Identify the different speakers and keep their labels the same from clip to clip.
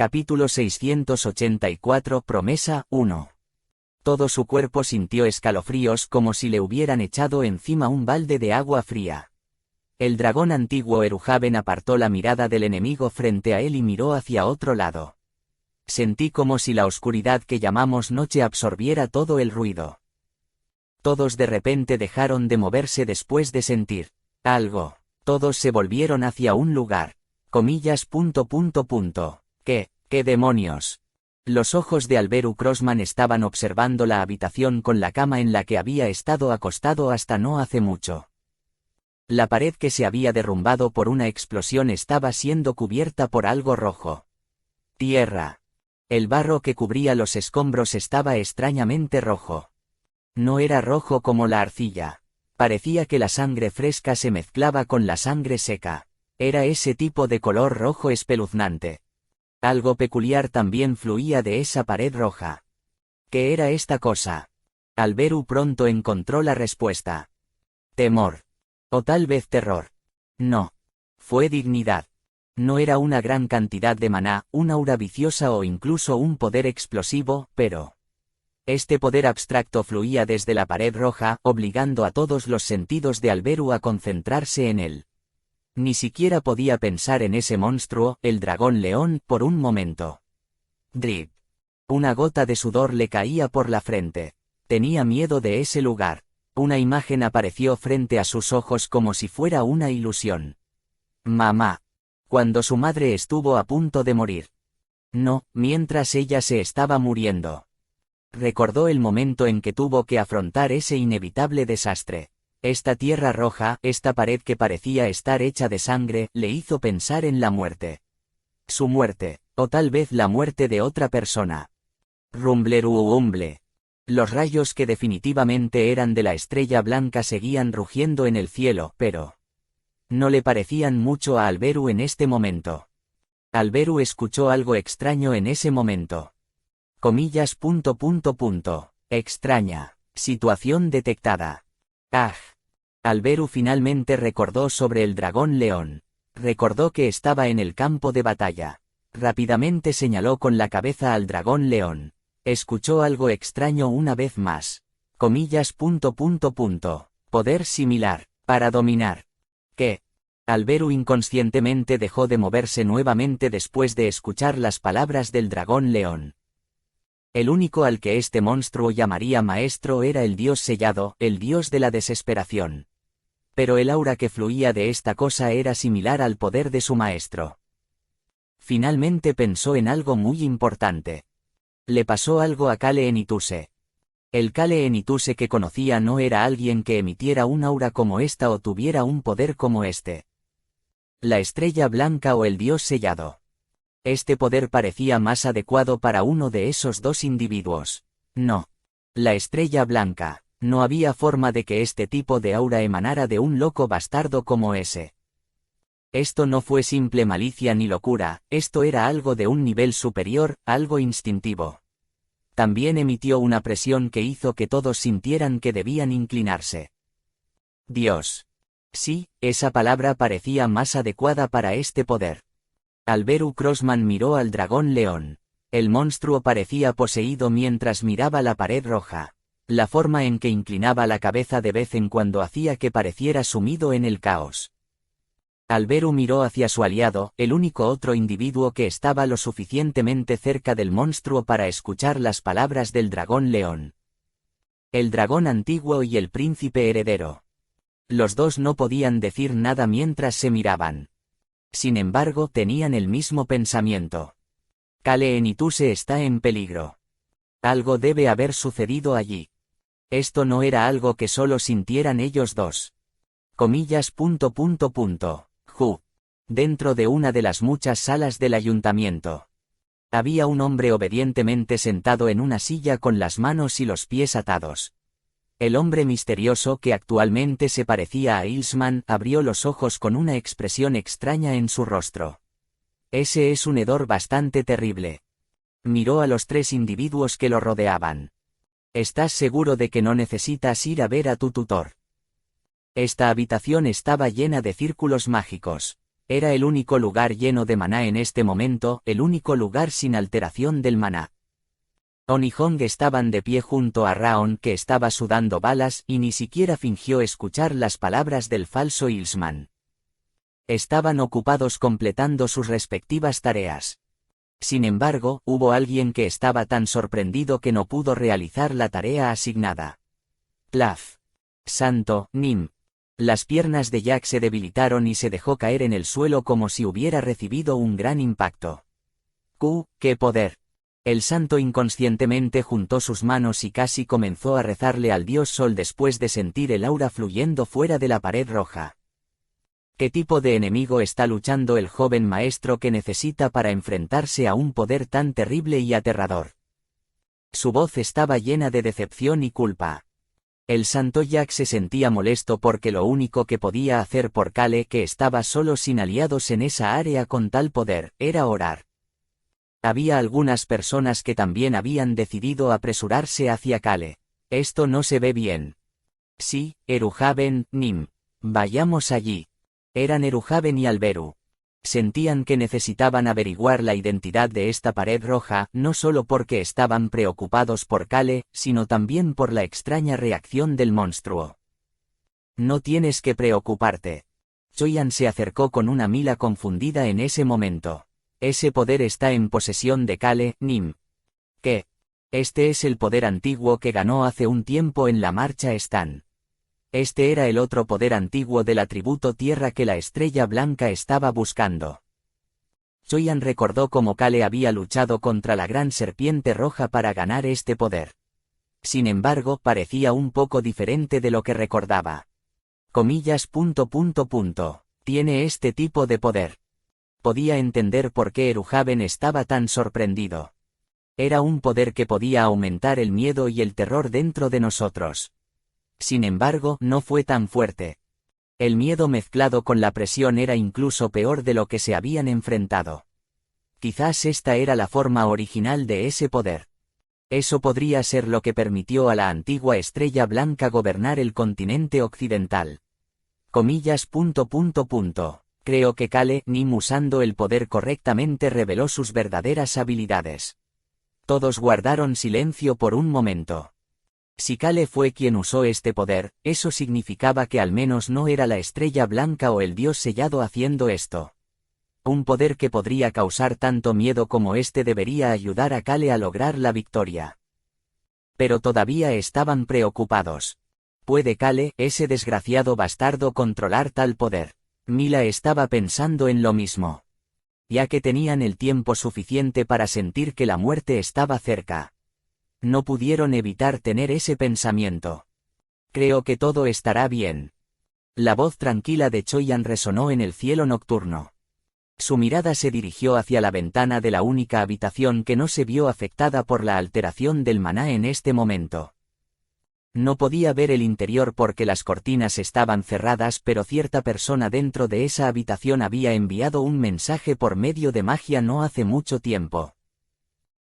Speaker 1: Capítulo 684 Promesa 1. Todo su cuerpo sintió escalofríos como si le hubieran echado encima un balde de agua fría. El dragón antiguo Erujaven apartó la mirada del enemigo frente a él y miró hacia otro lado. Sentí como si la oscuridad que llamamos noche absorbiera todo el ruido. Todos de repente dejaron de moverse después de sentir algo. Todos se volvieron hacia un lugar. ¿Qué demonios? Los ojos de Alberu Crossman estaban observando la habitación con la cama en la que había estado acostado hasta no hace mucho. La pared que se había derrumbado por una explosión estaba siendo cubierta por algo rojo. Tierra. El barro que cubría los escombros estaba extrañamente rojo. No era rojo como la arcilla. Parecía que la sangre fresca se mezclaba con la sangre seca. Era ese tipo de color rojo espeluznante. Algo peculiar también fluía de esa pared roja. ¿Qué era esta cosa? Alberu pronto encontró la respuesta. Temor. O tal vez terror. No. Fue dignidad. No era una gran cantidad de maná, una aura viciosa o incluso un poder explosivo, pero este poder abstracto fluía desde la pared roja, obligando a todos los sentidos de Alberu a concentrarse en él. Ni siquiera podía pensar en ese monstruo, el dragón león, por un momento. Drip. Una gota de sudor le caía por la frente. Tenía miedo de ese lugar. Una imagen apareció frente a sus ojos como si fuera una ilusión. Mamá. Cuando su madre estuvo a punto de morir. No, mientras ella se estaba muriendo. Recordó el momento en que tuvo que afrontar ese inevitable desastre. Esta tierra roja, esta pared que parecía estar hecha de sangre, le hizo pensar en la muerte. Su muerte, o tal vez la muerte de otra persona. Rumbleruumble. Los rayos que definitivamente eran de la estrella blanca seguían rugiendo en el cielo, pero no le parecían mucho a Alberu en este momento. Alberu escuchó algo extraño en ese momento. Extraña. Situación detectada. Ah. Alberu finalmente recordó sobre el dragón león. Recordó que estaba en el campo de batalla. Rápidamente señaló con la cabeza al dragón león. Escuchó algo extraño una vez más. Poder similar. Para dominar. ¿Qué? Alberu inconscientemente dejó de moverse nuevamente después de escuchar las palabras del dragón león. El único al que este monstruo llamaría maestro era el dios sellado, el dios de la desesperación. Pero el aura que fluía de esta cosa era similar al poder de su maestro. Finalmente pensó en algo muy importante. Le pasó algo a Kale Enituse. El Kale Enituse que conocía no era alguien que emitiera un aura como esta o tuviera un poder como este. La estrella blanca o el dios sellado. Este poder parecía más adecuado para uno de esos dos individuos. No. La estrella blanca. No había forma de que este tipo de aura emanara de un loco bastardo como ese. Esto no fue simple malicia ni locura, esto era algo de un nivel superior, algo instintivo. También emitió una presión que hizo que todos sintieran que debían inclinarse. Dios. Sí, esa palabra parecía más adecuada para este poder. Alberu Crossman miró al dragón león. El monstruo parecía poseído mientras miraba la pared roja. La forma en que inclinaba la cabeza de vez en cuando hacía que pareciera sumido en el caos. Alberu miró hacia su aliado, el único otro individuo que estaba lo suficientemente cerca del monstruo para escuchar las palabras del dragón león. El dragón antiguo y el príncipe heredero. Los dos no podían decir nada mientras se miraban. Sin embargo, tenían el mismo pensamiento. Kale Enituse está en peligro. Algo debe haber sucedido allí. Esto no era algo que solo sintieran ellos dos. Dentro de una de las muchas salas del ayuntamiento. Había un hombre obedientemente sentado en una silla con las manos y los pies atados. El hombre misterioso que actualmente se parecía a Ilsman abrió los ojos con una expresión extraña en su rostro. Ese es un hedor bastante terrible. Miró a los tres individuos que lo rodeaban. ¿Estás seguro de que no necesitas ir a ver a tu tutor? Esta habitación estaba llena de círculos mágicos. Era el único lugar lleno de maná en este momento, el único lugar sin alteración del maná. On y Hong estaban de pie junto a Raon, que estaba sudando balas y ni siquiera fingió escuchar las palabras del falso Ilsman. Estaban ocupados completando sus respectivas tareas. Sin embargo, hubo alguien que estaba tan sorprendido que no pudo realizar la tarea asignada. Plaf. Santo, Nim. Las piernas de Jack se debilitaron y se dejó caer en el suelo como si hubiera recibido un gran impacto. ¡Qué poder! El santo inconscientemente juntó sus manos y casi comenzó a rezarle al dios Sol después de sentir el aura fluyendo fuera de la pared roja. ¿Qué tipo de enemigo está luchando el joven maestro que necesita para enfrentarse a un poder tan terrible y aterrador? Su voz estaba llena de decepción y culpa. El santo Jack se sentía molesto porque lo único que podía hacer por Kale, que estaba solo sin aliados en esa área con tal poder, era orar. Había algunas personas que también habían decidido apresurarse hacia Kale. Esto no se ve bien. Sí, Eruhaven, Nim. Vayamos allí. Eran Eruhaven y Alberu. Sentían que necesitaban averiguar la identidad de esta pared roja, no solo porque estaban preocupados por Kale, sino también por la extraña reacción del monstruo. No tienes que preocuparte. Choyan se acercó con una mila confundida en ese momento. Ese poder está en posesión de Kale, Nim. ¿Qué? Este es el poder antiguo que ganó hace un tiempo en la marcha Stan. Este era el otro poder antiguo del atributo tierra que la estrella blanca estaba buscando. Choyan recordó cómo Kale había luchado contra la gran serpiente roja para ganar este poder. Sin embargo, parecía un poco diferente de lo que recordaba. Comillas. Tiene este tipo de poder. Podía entender por qué Eruhaven estaba tan sorprendido. Era un poder que podía aumentar el miedo y el terror dentro de nosotros. Sin embargo, no fue tan fuerte. El miedo mezclado con la presión era incluso peor de lo que se habían enfrentado. Quizás esta era la forma original de ese poder. Eso podría ser lo que permitió a la antigua estrella blanca gobernar el continente occidental. Comillas. Creo que Kale, Nim usando el poder correctamente reveló sus verdaderas habilidades. Todos guardaron silencio por un momento. Si Kale fue quien usó este poder, eso significaba que al menos no era la estrella blanca o el dios sellado haciendo esto. Un poder que podría causar tanto miedo como este debería ayudar a Kale a lograr la victoria. Pero todavía estaban preocupados. ¿Puede Kale, ese desgraciado bastardo, controlar tal poder? Mila estaba pensando en lo mismo. Ya que tenían el tiempo suficiente para sentir que la muerte estaba cerca. No pudieron evitar tener ese pensamiento. Creo que todo estará bien. La voz tranquila de Choyan resonó en el cielo nocturno. Su mirada se dirigió hacia la ventana de la única habitación que no se vio afectada por la alteración del maná en este momento. No podía ver el interior porque las cortinas estaban cerradas, pero cierta persona dentro de esa habitación había enviado un mensaje por medio de magia no hace mucho tiempo.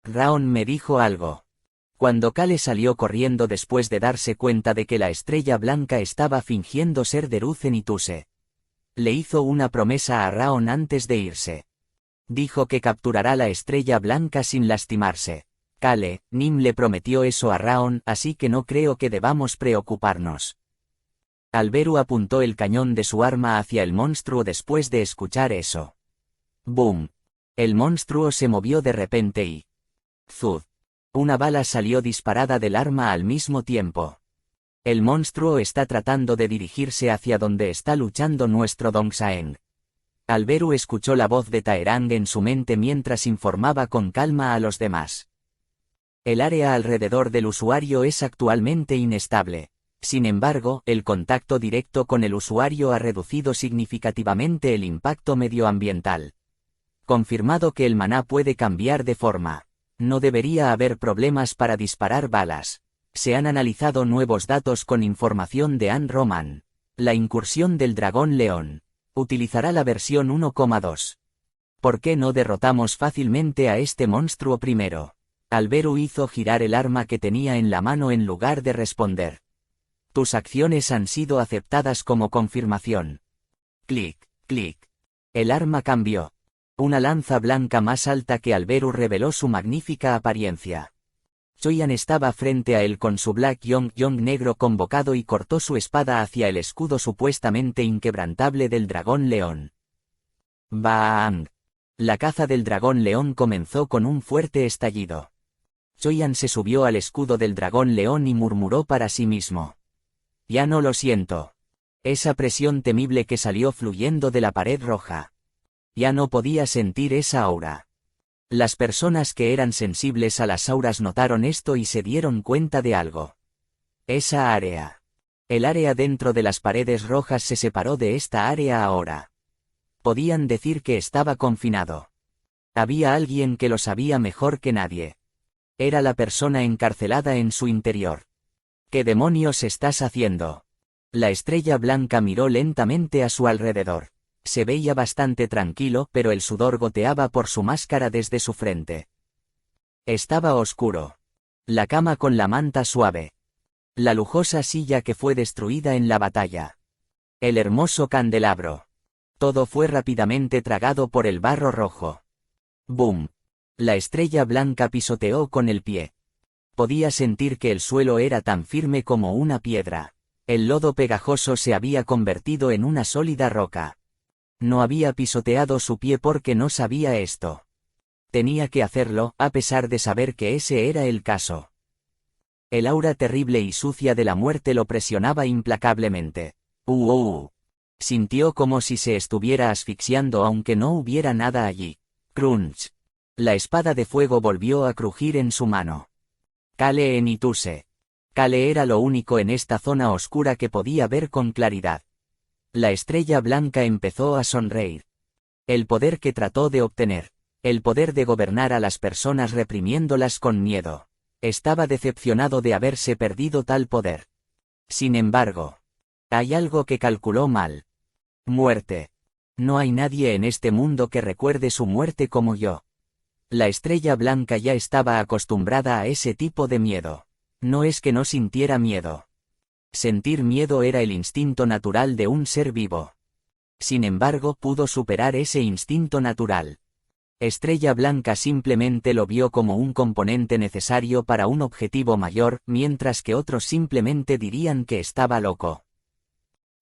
Speaker 1: Raon me dijo algo. Cuando Kale salió corriendo después de darse cuenta de que la estrella blanca estaba fingiendo ser Deruzen y Tuse. Le hizo una promesa a Raon antes de irse. Dijo que capturará la estrella blanca sin lastimarse. Kale, Nim le prometió eso a Raon, así que no creo que debamos preocuparnos. Alberu apuntó el cañón de su arma hacia el monstruo después de escuchar eso. ¡Boom! El monstruo se movió de repente y... ¡Zud! Una bala salió disparada del arma al mismo tiempo. El monstruo está tratando de dirigirse hacia donde está luchando nuestro Dongsaeng. Alberu escuchó la voz de Taerang en su mente mientras informaba con calma a los demás. El área alrededor del usuario es actualmente inestable. Sin embargo, el contacto directo con el usuario ha reducido significativamente el impacto medioambiental. Confirmado que el maná puede cambiar de forma. No debería haber problemas para disparar balas. Se han analizado nuevos datos con información de Anne Roman. La incursión del dragón león. Utilizará la versión 1,2. ¿Por qué no derrotamos fácilmente a este monstruo primero? Alberu hizo girar el arma que tenía en la mano en lugar de responder. Tus acciones han sido aceptadas como confirmación. Clic, clic. El arma cambió. Una lanza blanca más alta que Alberu reveló su magnífica apariencia. Choyan estaba frente a él con su Black Yong negro convocado y cortó su espada hacia el escudo supuestamente inquebrantable del dragón león. ¡Bang! La caza del dragón león comenzó con un fuerte estallido. Choyan se subió al escudo del dragón león y murmuró para sí mismo. Ya no lo siento. Esa presión temible que salió fluyendo de la pared roja. Ya no podía sentir esa aura. Las personas que eran sensibles a las auras notaron esto y se dieron cuenta de algo. Esa área. El área dentro de las paredes rojas se separó de esta área ahora. Podían decir que estaba confinado. Había alguien que lo sabía mejor que nadie. Era la persona encarcelada en su interior. ¿Qué demonios estás haciendo? La estrella blanca miró lentamente a su alrededor. Se veía bastante tranquilo, pero el sudor goteaba por su máscara desde su frente. Estaba oscuro. La cama con la manta suave. La lujosa silla que fue destruida en la batalla. El hermoso candelabro. Todo fue rápidamente tragado por el barro rojo. ¡Bum! La estrella blanca pisoteó con el pie. Podía sentir que el suelo era tan firme como una piedra. El lodo pegajoso se había convertido en una sólida roca. No había pisoteado su pie porque no sabía esto. Tenía que hacerlo, a pesar de saber que ese era el caso. El aura terrible y sucia de la muerte lo presionaba implacablemente. Sintió como si se estuviera asfixiando aunque no hubiera nada allí. Crunch. La espada de fuego volvió a crujir en su mano. Kale en Ituse. Kale era lo único en esta zona oscura que podía ver con claridad. La estrella blanca empezó a sonreír. El poder que trató de obtener. El poder de gobernar a las personas reprimiéndolas con miedo. Estaba decepcionado de haberse perdido tal poder. Sin embargo, hay algo que calculó mal. Muerte. No hay nadie en este mundo que recuerde su muerte como yo. La estrella blanca ya estaba acostumbrada a ese tipo de miedo. No es que no sintiera miedo. Sentir miedo era el instinto natural de un ser vivo. Sin embargo, pudo superar ese instinto natural. Estrella Blanca simplemente lo vio como un componente necesario para un objetivo mayor, mientras que otros simplemente dirían que estaba loco.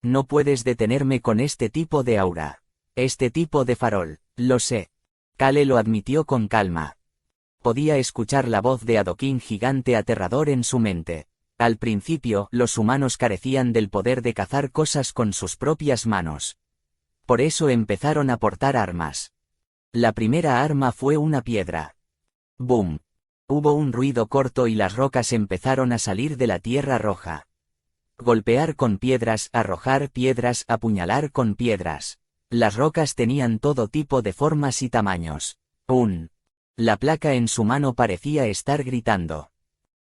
Speaker 1: No puedes detenerme con este tipo de aura. Este tipo de farol, lo sé. Kale lo admitió con calma. Podía escuchar la voz de Adoquín gigante aterrador en su mente. Al principio, los humanos carecían del poder de cazar cosas con sus propias manos. Por eso empezaron a portar armas. La primera arma fue una piedra. ¡Boom! Hubo un ruido corto y las rocas empezaron a salir de la tierra roja. Golpear con piedras, arrojar piedras, apuñalar con piedras. Las rocas tenían todo tipo de formas y tamaños. La placa en su mano parecía estar gritando.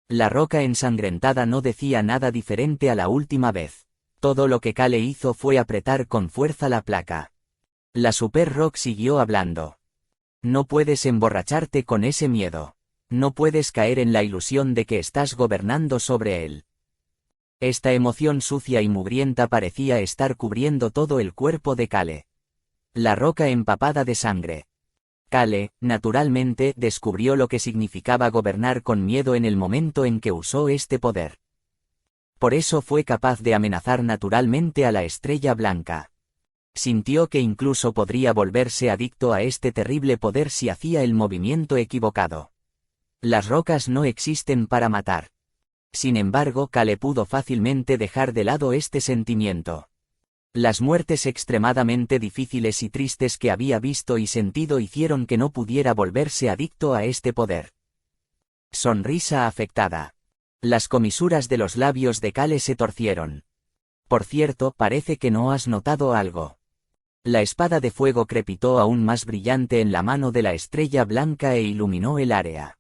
Speaker 1: La roca ensangrentada no decía nada diferente a la última vez. Todo lo que Kale hizo fue apretar con fuerza la placa. La Super Rock siguió hablando. No puedes emborracharte con ese miedo. No puedes caer en la ilusión de que estás gobernando sobre él. Esta emoción sucia y mugrienta parecía estar cubriendo todo el cuerpo de Kale. La roca empapada de sangre. Kale, naturalmente, descubrió lo que significaba gobernar con miedo en el momento en que usó este poder. Por eso fue capaz de amenazar naturalmente a la estrella blanca. Sintió que incluso podría volverse adicto a este terrible poder si hacía el movimiento equivocado. Las rocas no existen para matar. Sin embargo, Kale pudo fácilmente dejar de lado este sentimiento. Las muertes extremadamente difíciles y tristes que había visto y sentido hicieron que no pudiera volverse adicto a este poder. Sonrisa afectada. Las comisuras de los labios de Kale se torcieron. Por cierto, parece que no has notado algo. La espada de fuego crepitó aún más brillante en la mano de la estrella blanca e iluminó el área.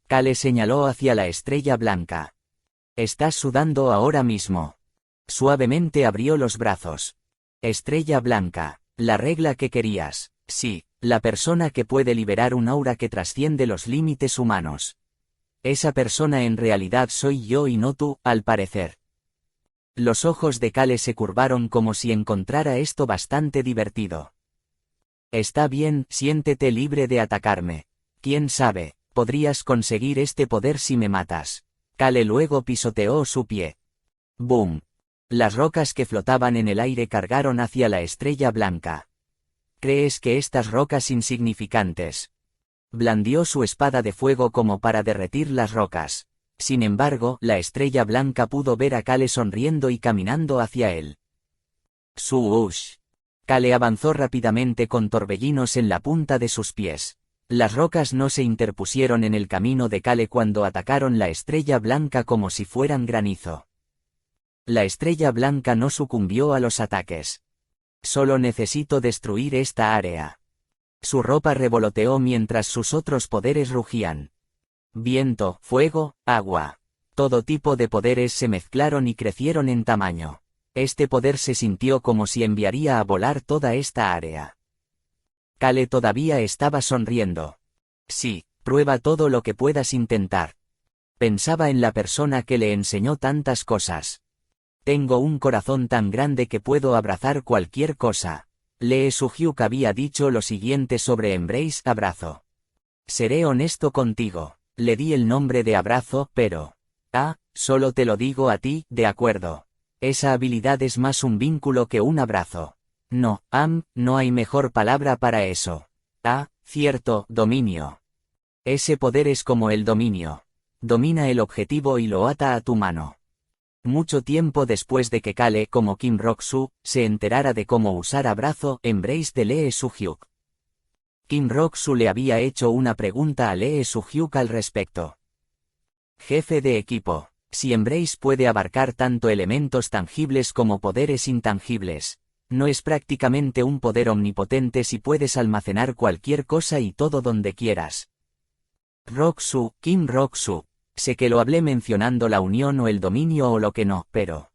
Speaker 1: Kale señaló hacia la estrella blanca. Estás sudando ahora mismo. Suavemente abrió los brazos. Estrella blanca, la regla que querías. Sí, la persona que puede liberar un aura que trasciende los límites humanos. Esa persona en realidad soy yo y no tú, al parecer. Los ojos de Kale se curvaron como si encontrara esto bastante divertido. Está bien, siéntete libre de atacarme. ¿Quién sabe? Podrías conseguir este poder si me matas. Kale luego pisoteó su pie. ¡Boom! Las rocas que flotaban en el aire cargaron hacia la estrella blanca. ¿Crees que estas rocas insignificantes? Blandió su espada de fuego como para derretir las rocas. Sin embargo, la estrella blanca pudo ver a Kale sonriendo y caminando hacia él. ¡Suush! Kale avanzó rápidamente con torbellinos en la punta de sus pies. Las rocas no se interpusieron en el camino de Kale cuando atacaron la estrella blanca como si fueran granizo. La estrella blanca no sucumbió a los ataques. Solo necesito destruir esta área. Su ropa revoloteó mientras sus otros poderes rugían. Viento, fuego, agua. Todo tipo de poderes se mezclaron y crecieron en tamaño. Este poder se sintió como si enviaría a volar toda esta área. Kale todavía estaba sonriendo. Sí, prueba todo lo que puedas intentar. Pensaba en la persona que le enseñó tantas cosas. Tengo un corazón tan grande que puedo abrazar cualquier cosa. Lee Su-hyuk había dicho lo siguiente sobre Embrace Abrazo. Seré honesto contigo. Le di el nombre de Abrazo, pero... solo te lo digo a ti, de acuerdo. Esa habilidad es más un vínculo que un abrazo. No, no hay mejor palabra para eso. Cierto, dominio. Ese poder es como el dominio. Domina el objetivo y lo ata a tu mano. Mucho tiempo después de que Kale, como Kim Rok-soo, se enterara de cómo usar abrazo, Embrace de Lee Su-hyuk. Kim Rok-soo le había hecho una pregunta a Lee Su-hyuk al respecto. Jefe de equipo, si Embrace puede abarcar tanto elementos tangibles como poderes intangibles, ¿no es prácticamente un poder omnipotente si puedes almacenar cualquier cosa y todo donde quieras? Rok-soo, Kim Rok-soo. Sé que lo hablé mencionando la unión o el dominio o lo que no, pero...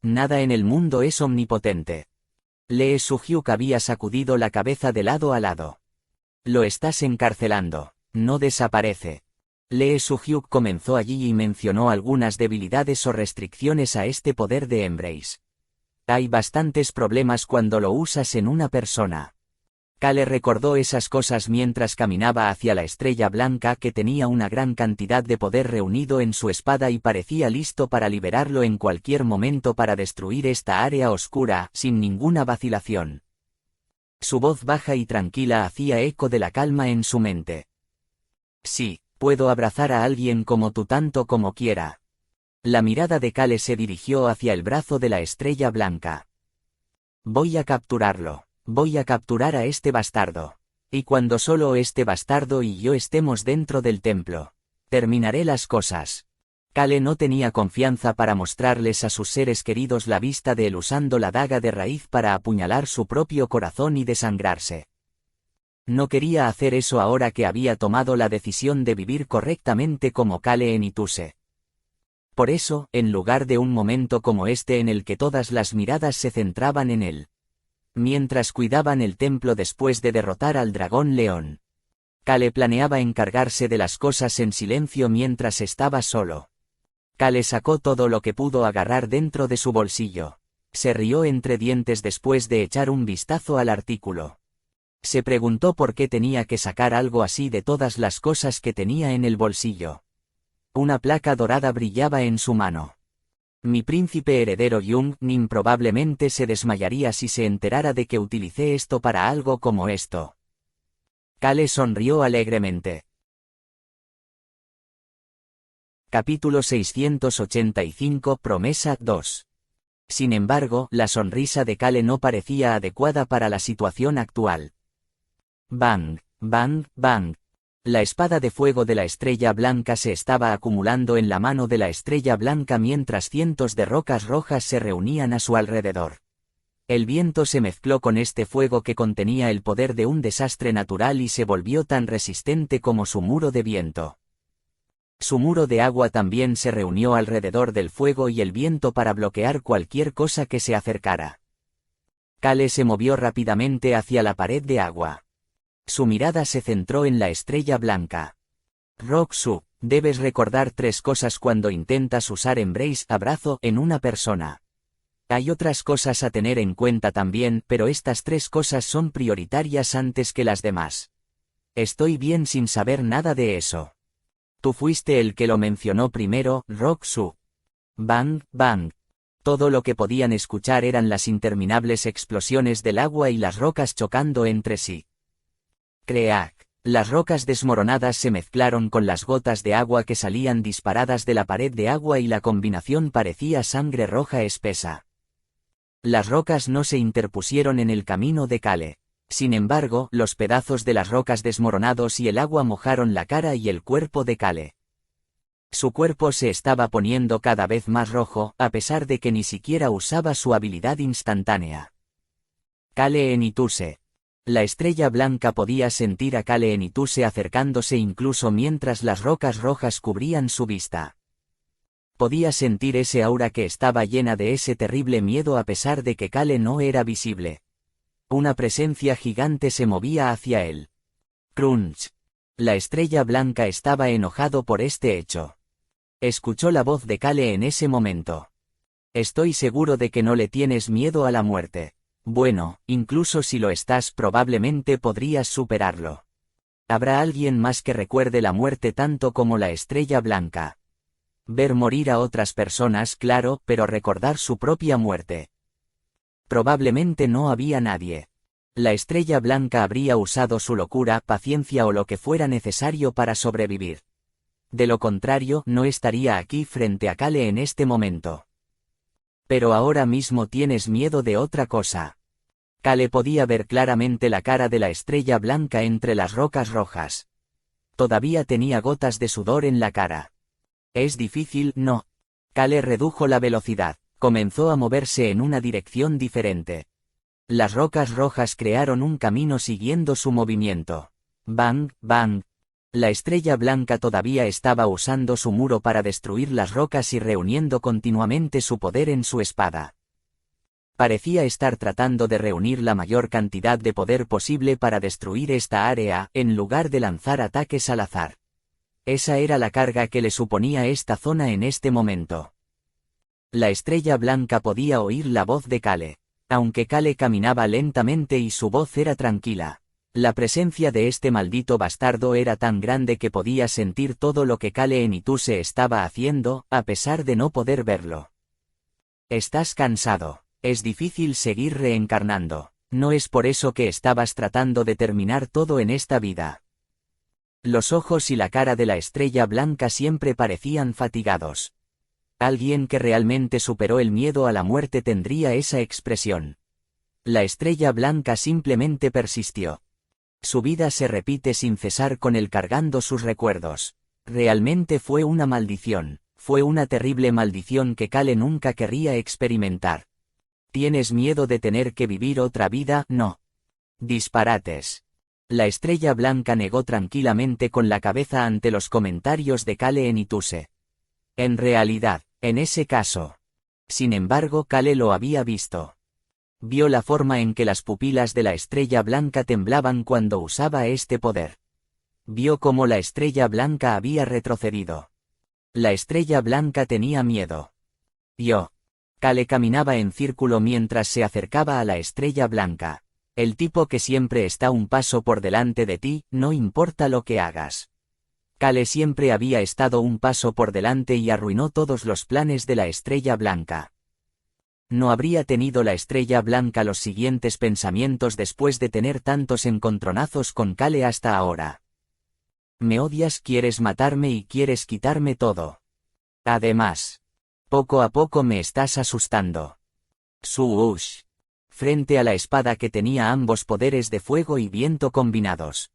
Speaker 1: nada en el mundo es omnipotente. Lee Su-hyuk había sacudido la cabeza de lado a lado. Lo estás encarcelando. No desaparece. Lee Su-hyuk comenzó allí y mencionó algunas debilidades o restricciones a este poder de Embrace. Hay bastantes problemas cuando lo usas en una persona. Kale recordó esas cosas mientras caminaba hacia la estrella blanca que tenía una gran cantidad de poder reunido en su espada y parecía listo para liberarlo en cualquier momento para destruir esta área oscura, sin ninguna vacilación. Su voz baja y tranquila hacía eco de la calma en su mente. Sí, puedo abrazar a alguien como tú tanto como quiera. La mirada de Kale se dirigió hacia el brazo de la estrella blanca. Voy a capturarlo. Voy a capturar a este bastardo. Y cuando solo este bastardo y yo estemos dentro del templo, terminaré las cosas. Kale no tenía confianza para mostrarles a sus seres queridos la vista de él usando la daga de raíz para apuñalar su propio corazón y desangrarse. No quería hacer eso ahora que había tomado la decisión de vivir correctamente como Kale en Ituse. Por eso, en lugar de un momento como este en el que todas las miradas se centraban en él, mientras cuidaban el templo después de derrotar al dragón león, Kale planeaba encargarse de las cosas en silencio mientras estaba solo. Kale sacó todo lo que pudo agarrar dentro de su bolsillo. Se rió entre dientes después de echar un vistazo al artículo. Se preguntó por qué tenía que sacar algo así de todas las cosas que tenía en el bolsillo. Una placa dorada brillaba en su mano. Mi príncipe heredero Jung-nin probablemente se desmayaría si se enterara de que utilicé esto para algo como esto. Kale sonrió alegremente. Capítulo 685 Promesa 2. Sin embargo, la sonrisa de Kale no parecía adecuada para la situación actual. Bang, bang, bang. La espada de fuego de la estrella blanca se estaba acumulando en la mano de la estrella blanca mientras cientos de rocas rojas se reunían a su alrededor. El viento se mezcló con este fuego que contenía el poder de un desastre natural y se volvió tan resistente como su muro de viento. Su muro de agua también se reunió alrededor del fuego y el viento para bloquear cualquier cosa que se acercara. Kale se movió rápidamente hacia la pared de agua. Su mirada se centró en la estrella blanca. Rok-soo, debes recordar 3 cosas cuando intentas usar Embrace Abrazo en una persona. Hay otras cosas a tener en cuenta también, pero estas 3 cosas son prioritarias antes que las demás. Estoy bien sin saber nada de eso. Tú fuiste el que lo mencionó primero, Rock-Su. Bang, bang. Todo lo que podían escuchar eran las interminables explosiones del agua y las rocas chocando entre sí. Creak. Las rocas desmoronadas se mezclaron con las gotas de agua que salían disparadas de la pared de agua y la combinación parecía sangre roja espesa. Las rocas no se interpusieron en el camino de Kale. Sin embargo, los pedazos de las rocas desmoronados y el agua mojaron la cara y el cuerpo de Kale. Su cuerpo se estaba poniendo cada vez más rojo, a pesar de que ni siquiera usaba su habilidad instantánea. Kale Enituse. La estrella blanca podía sentir a Kale Enituse acercándose incluso mientras las rocas rojas cubrían su vista. Podía sentir ese aura que estaba llena de ese terrible miedo a pesar de que Kale no era visible. Una presencia gigante se movía hacia él. Crunch. La estrella blanca estaba enojado por este hecho. Escuchó la voz de Kale en ese momento. Estoy seguro de que no le tienes miedo a la muerte. Bueno, incluso si lo estás, probablemente podrías superarlo. Habrá alguien más que recuerde la muerte tanto como la estrella blanca. Ver morir a otras personas, claro, pero recordar su propia muerte. Probablemente no había nadie. La estrella blanca habría usado su locura, paciencia o lo que fuera necesario para sobrevivir. De lo contrario, no estaría aquí frente a Kale en este momento. Pero ahora mismo tienes miedo de otra cosa. Kale podía ver claramente la cara de la estrella blanca entre las rocas rojas. Todavía tenía gotas de sudor en la cara. Es difícil, ¿no? Kale redujo la velocidad, comenzó a moverse en una dirección diferente. Las rocas rojas crearon un camino siguiendo su movimiento. Bang, bang. La estrella blanca todavía estaba usando su muro para destruir las rocas y reuniendo continuamente su poder en su espada. Parecía estar tratando de reunir la mayor cantidad de poder posible para destruir esta área, en lugar de lanzar ataques al azar. Esa era la carga que le suponía esta zona en este momento. La estrella blanca podía oír la voz de Kale. Aunque Kale caminaba lentamente y su voz era tranquila. La presencia de este maldito bastardo era tan grande que podía sentir todo lo que Kale Enituse estaba haciendo, a pesar de no poder verlo. Estás cansado. Es difícil seguir reencarnando. No es por eso que estabas tratando de terminar todo en esta vida. Los ojos y la cara de la estrella blanca siempre parecían fatigados. Alguien que realmente superó el miedo a la muerte tendría esa expresión. La estrella blanca simplemente persistió. Su vida se repite sin cesar con él cargando sus recuerdos. Realmente fue una maldición, fue una terrible maldición que Kale nunca querría experimentar. ¿Tienes miedo de tener que vivir otra vida? No. Disparates. La estrella blanca negó tranquilamente con la cabeza ante los comentarios de Kale Enituse. En realidad, en ese caso. Sin embargo, Kale lo había visto. Vio la forma en que las pupilas de la estrella blanca temblaban cuando usaba este poder. Vio cómo la estrella blanca había retrocedido. La estrella blanca tenía miedo. Kale caminaba en círculo mientras se acercaba a la estrella blanca. El tipo que siempre está un paso por delante de ti, no importa lo que hagas. Kale siempre había estado un paso por delante y arruinó todos los planes de la estrella blanca. No habría tenido la estrella blanca los siguientes pensamientos después de tener tantos encontronazos con Kale hasta ahora. Me odias, quieres matarme y quieres quitarme todo. Además, poco a poco me estás asustando. Suush. Frente a la espada que tenía ambos poderes de fuego y viento combinados.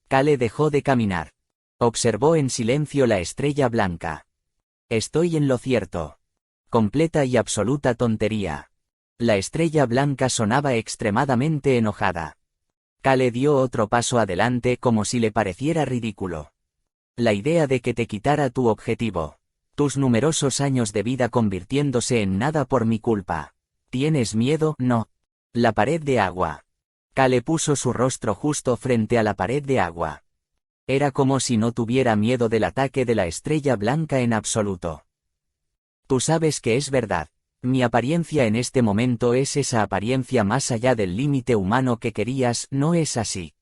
Speaker 1: Kale dejó de caminar. Observó en silencio la estrella blanca. Estoy en lo cierto. Completa y absoluta tontería. La estrella blanca sonaba extremadamente enojada. Kale dio otro paso adelante como si le pareciera ridículo. La idea de que te quitara tu objetivo. Tus numerosos años de vida convirtiéndose en nada por mi culpa. ¿Tienes miedo? No. La pared de agua. Kale puso su rostro justo frente a la pared de agua. Era como si no tuviera miedo del ataque de la estrella blanca en absoluto. Tú sabes que es verdad. Mi apariencia en este momento es esa apariencia más allá del límite humano que querías, ¿no es así?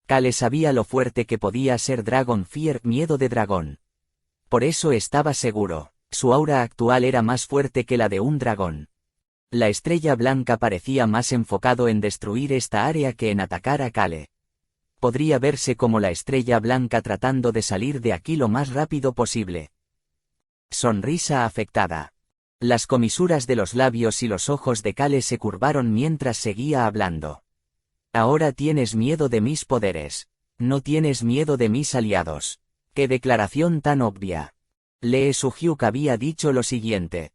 Speaker 1: Kale sabía lo fuerte que podía ser Dragon Fear, miedo de dragón. Por eso estaba seguro, su aura actual era más fuerte que la de un dragón. La estrella blanca parecía más enfocado en destruir esta área que en atacar a Kale. Podría verse como la estrella blanca tratando de salir de aquí lo más rápido posible. Sonrisa afectada. Las comisuras de los labios y los ojos de Kale se curvaron mientras seguía hablando. Ahora tienes miedo de mis poderes. No tienes miedo de mis aliados. ¡Qué declaración tan obvia! Lee Su-hyuk había dicho lo siguiente.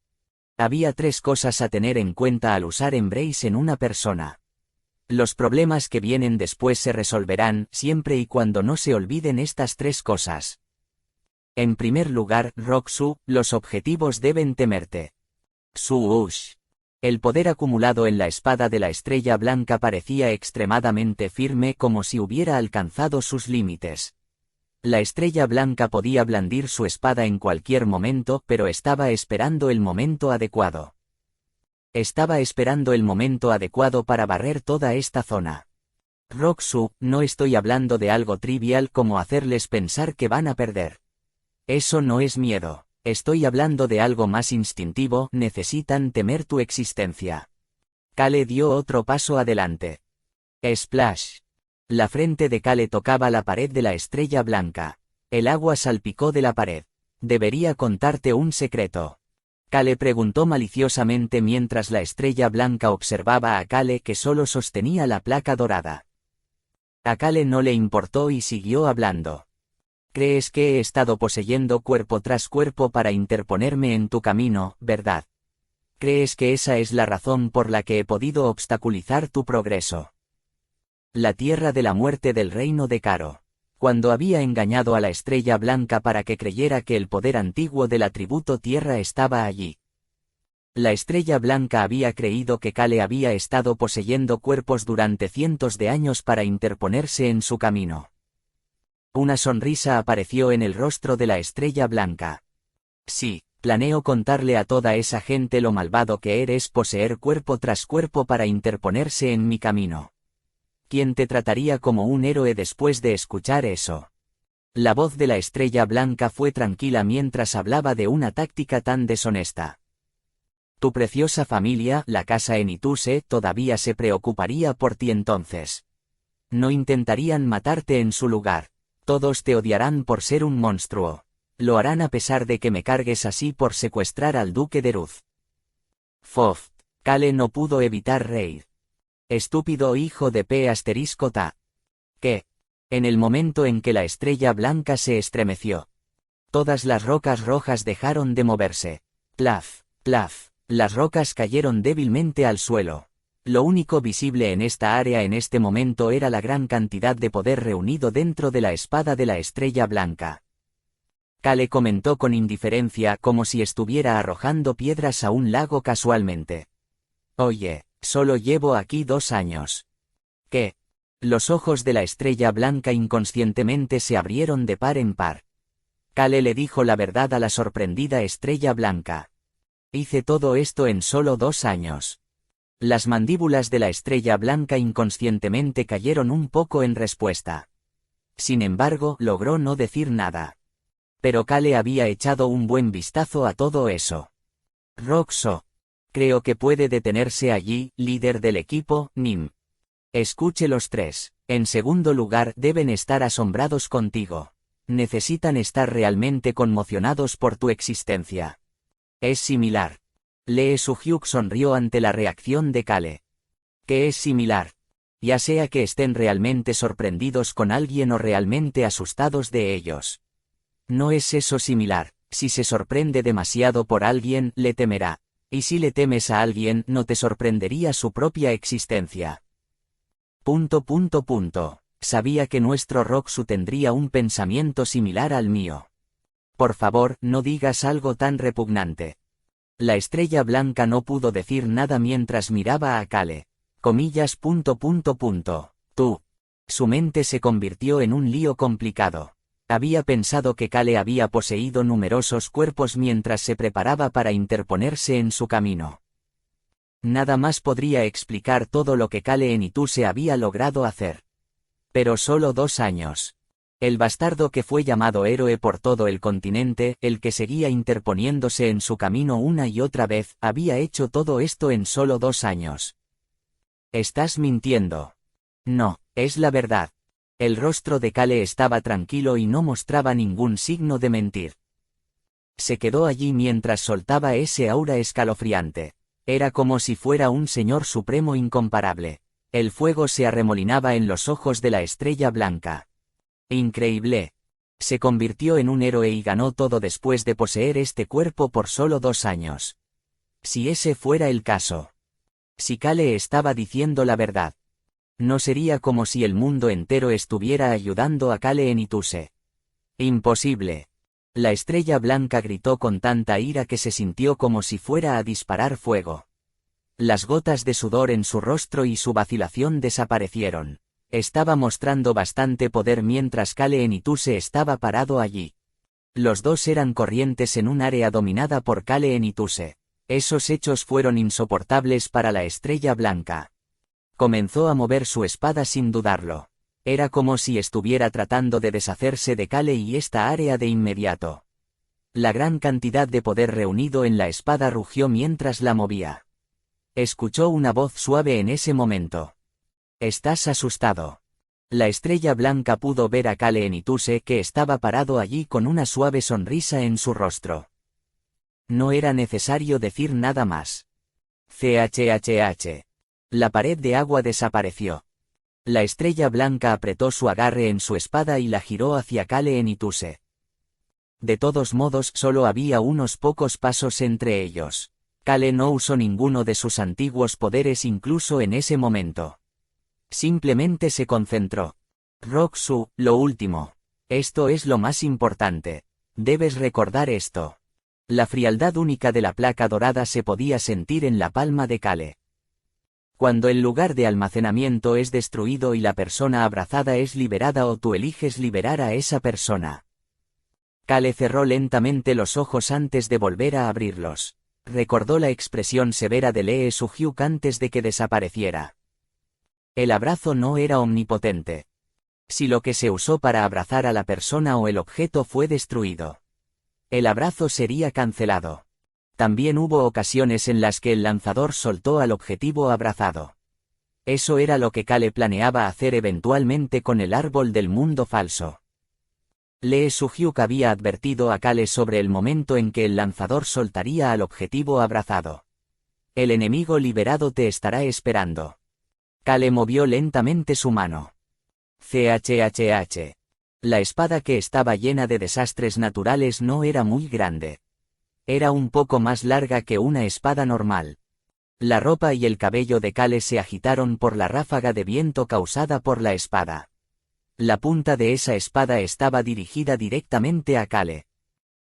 Speaker 1: Había 3 cosas a tener en cuenta al usar Embrace en una persona. Los problemas que vienen después se resolverán siempre y cuando no se olviden estas 3 cosas. En primer lugar, Roxu, los objetivos deben temerte. Su-ush. El poder acumulado en la espada de la estrella blanca parecía extremadamente firme, como si hubiera alcanzado sus límites. La estrella blanca podía blandir su espada en cualquier momento, pero estaba esperando el momento adecuado. Estaba esperando el momento adecuado para barrer toda esta zona. Roxu, no estoy hablando de algo trivial como hacerles pensar que van a perder. Eso no es miedo. Estoy hablando de algo más instintivo, necesitan temer tu existencia. Kale dio otro paso adelante. Splash. La frente de Kale tocaba la pared de la estrella blanca. El agua salpicó de la pared. Debería contarte un secreto. Kale preguntó maliciosamente mientras la estrella blanca observaba a Kale, que solo sostenía la placa dorada. A Kale no le importó y siguió hablando. Crees que he estado poseyendo cuerpo tras cuerpo para interponerme en tu camino, ¿verdad? ¿Crees que esa es la razón por la que he podido obstaculizar tu progreso? La tierra de la muerte del reino de Karo. Cuando había engañado a la estrella blanca para que creyera que el poder antiguo del atributo tierra estaba allí. La estrella blanca había creído que Kale había estado poseyendo cuerpos durante cientos de años para interponerse en su camino. Una sonrisa apareció en el rostro de la estrella blanca. Sí, planeo contarle a toda esa gente lo malvado que eres poseer cuerpo tras cuerpo para interponerse en mi camino. ¿Quién te trataría como un héroe después de escuchar eso? La voz de la estrella blanca fue tranquila mientras hablaba de una táctica tan deshonesta. Tu preciosa familia, la casa en Ituse, todavía se preocuparía por ti entonces. No intentarían matarte en su lugar. Todos te odiarán por ser un monstruo. Lo harán a pesar de que me cargues así por secuestrar al duque de Ruz. Foft. Kale no pudo evitar reír. Estúpido hijo de P***ta. ¿Qué? En el momento en que la estrella blanca se estremeció. Todas las rocas rojas dejaron de moverse. Plaf, plaf. Las rocas cayeron débilmente al suelo. Lo único visible en esta área en este momento era la gran cantidad de poder reunido dentro de la espada de la estrella blanca. Kale comentó con indiferencia, como si estuviera arrojando piedras a un lago casualmente. Oye, solo llevo aquí 2 años. ¿Qué? Los ojos de la estrella blanca inconscientemente se abrieron de par en par. Kale le dijo la verdad a la sorprendida estrella blanca. Hice todo esto en solo 2 años. Las mandíbulas de la estrella blanca inconscientemente cayeron un poco en respuesta. Sin embargo, logró no decir nada. Pero Kale había echado un buen vistazo a todo eso. Roxo. Creo que puede detenerse allí, líder del equipo, Nim. Escuche los 3. En segundo lugar, deben estar asombrados contigo. Necesitan estar realmente conmocionados por tu existencia. Es similar. Lee Su-hyuk sonrió ante la reacción de Kale. ¿Qué es similar? Ya sea que estén realmente sorprendidos con alguien o realmente asustados de ellos. No es eso similar. Si se sorprende demasiado por alguien, le temerá. Y si le temes a alguien, no te sorprendería su propia existencia. Sabía que nuestro Roxu tendría un pensamiento similar al mío. Por favor, no digas algo tan repugnante. La estrella blanca no pudo decir nada mientras miraba a Kale. Tú. Su mente se convirtió en un lío complicado. Había pensado que Kale había poseído numerosos cuerpos mientras se preparaba para interponerse en su camino. Nada más podría explicar todo lo que Kale Enituse había logrado hacer. Pero solo 2 años. El bastardo que fue llamado héroe por todo el continente, el que seguía interponiéndose en su camino una y otra vez, había hecho todo esto en solo 2 años. «Estás mintiendo». «No, es la verdad». El rostro de Kale estaba tranquilo y no mostraba ningún signo de mentir. Se quedó allí mientras soltaba ese aura escalofriante. Era como si fuera un señor supremo incomparable. El fuego se arremolinaba en los ojos de la estrella blanca. Increíble. Se convirtió en un héroe y ganó todo después de poseer este cuerpo por solo 2 años. Si ese fuera el caso. Si Kale estaba diciendo la verdad. No sería como si el mundo entero estuviera ayudando a Kale Enituse. Imposible. La estrella blanca gritó con tanta ira que se sintió como si fuera a disparar fuego. Las gotas de sudor en su rostro y su vacilación desaparecieron. Estaba mostrando bastante poder mientras Kale Enituse estaba parado allí. Los dos eran corrientes en un área dominada por Kale Enituse. Esos hechos fueron insoportables para la estrella blanca. Comenzó a mover su espada sin dudarlo. Era como si estuviera tratando de deshacerse de Kale y esta área de inmediato. La gran cantidad de poder reunido en la espada rugió mientras la movía. Escuchó una voz suave en ese momento. «Estás asustado». La estrella blanca pudo ver a Kale Enituse que estaba parado allí con una suave sonrisa en su rostro. No era necesario decir nada más. CHHH. La pared de agua desapareció. La estrella blanca apretó su agarre en su espada y la giró hacia Kale Enituse. De todos modos, solo había unos pocos pasos entre ellos. Kale no usó ninguno de sus antiguos poderes incluso en ese momento. Simplemente se concentró. Roxu, lo último. Esto es lo más importante. Debes recordar esto. La frialdad única de la placa dorada se podía sentir en la palma de Kale. Cuando el lugar de almacenamiento es destruido y la persona abrazada es liberada o tú eliges liberar a esa persona. Kale cerró lentamente los ojos antes de volver a abrirlos. Recordó la expresión severa de Lee Su-hyuk antes de que desapareciera. El abrazo no era omnipotente. Si lo que se usó para abrazar a la persona o el objeto fue destruido, el abrazo sería cancelado. También hubo ocasiones en las que el lanzador soltó al objetivo abrazado. Eso era lo que Kale planeaba hacer eventualmente con el árbol del mundo falso. Lee Su-hyuk había advertido a Kale sobre el momento en que el lanzador soltaría al objetivo abrazado. El enemigo liberado te estará esperando. Kale movió lentamente su mano. CHHH. La espada que estaba llena de desastres naturales no era muy grande. Era un poco más larga que una espada normal. La ropa y el cabello de Kale se agitaron por la ráfaga de viento causada por la espada. La punta de esa espada estaba dirigida directamente a Kale.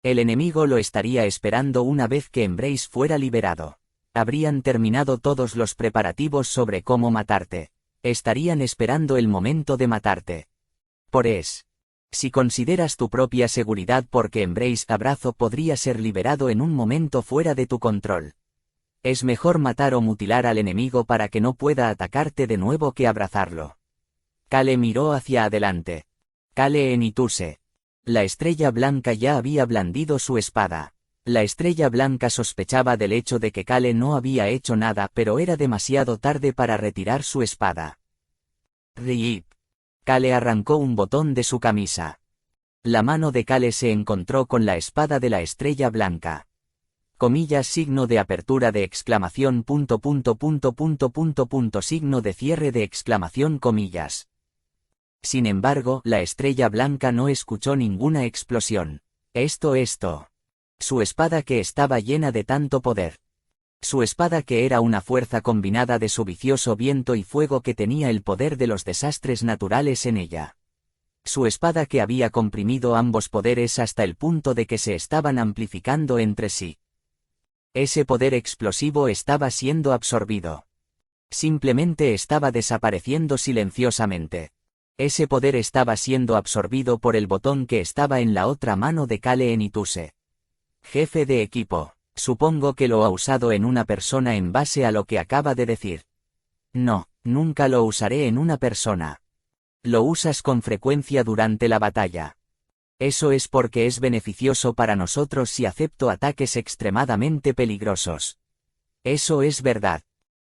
Speaker 1: El enemigo lo estaría esperando una vez que Embrace fuera liberado. Habrían terminado todos los preparativos sobre cómo matarte. Estarían esperando el momento de matarte. Si consideras tu propia seguridad porque Embrace Abrazo podría ser liberado en un momento fuera de tu control. Es mejor matar o mutilar al enemigo para que no pueda atacarte de nuevo que abrazarlo. Kale miró hacia adelante. Kale Enituse. La estrella blanca ya había blandido su espada. La estrella blanca sospechaba del hecho de que Kale no había hecho nada, pero era demasiado tarde para retirar su espada. Rip. Kale arrancó un botón de su camisa. La mano de Kale se encontró con la espada de la estrella blanca. Comillas, signo de apertura de exclamación, signo de cierre de exclamación, comillas. Sin embargo, la estrella blanca no escuchó ninguna explosión. Esto. Su espada que estaba llena de tanto poder. Su espada que era una fuerza combinada de su vicioso viento y fuego que tenía el poder de los desastres naturales en ella. Su espada que había comprimido ambos poderes hasta el punto de que se estaban amplificando entre sí. Ese poder explosivo estaba siendo absorbido. Simplemente estaba desapareciendo silenciosamente. Ese poder estaba siendo absorbido por el botón que estaba en la otra mano de Kale Enituse. Jefe de equipo, supongo que lo ha usado en una persona en base a lo que acaba de decir. No, nunca lo usaré en una persona. Lo usas con frecuencia durante la batalla. Eso es porque es beneficioso para nosotros si acepto ataques extremadamente peligrosos. Eso es verdad.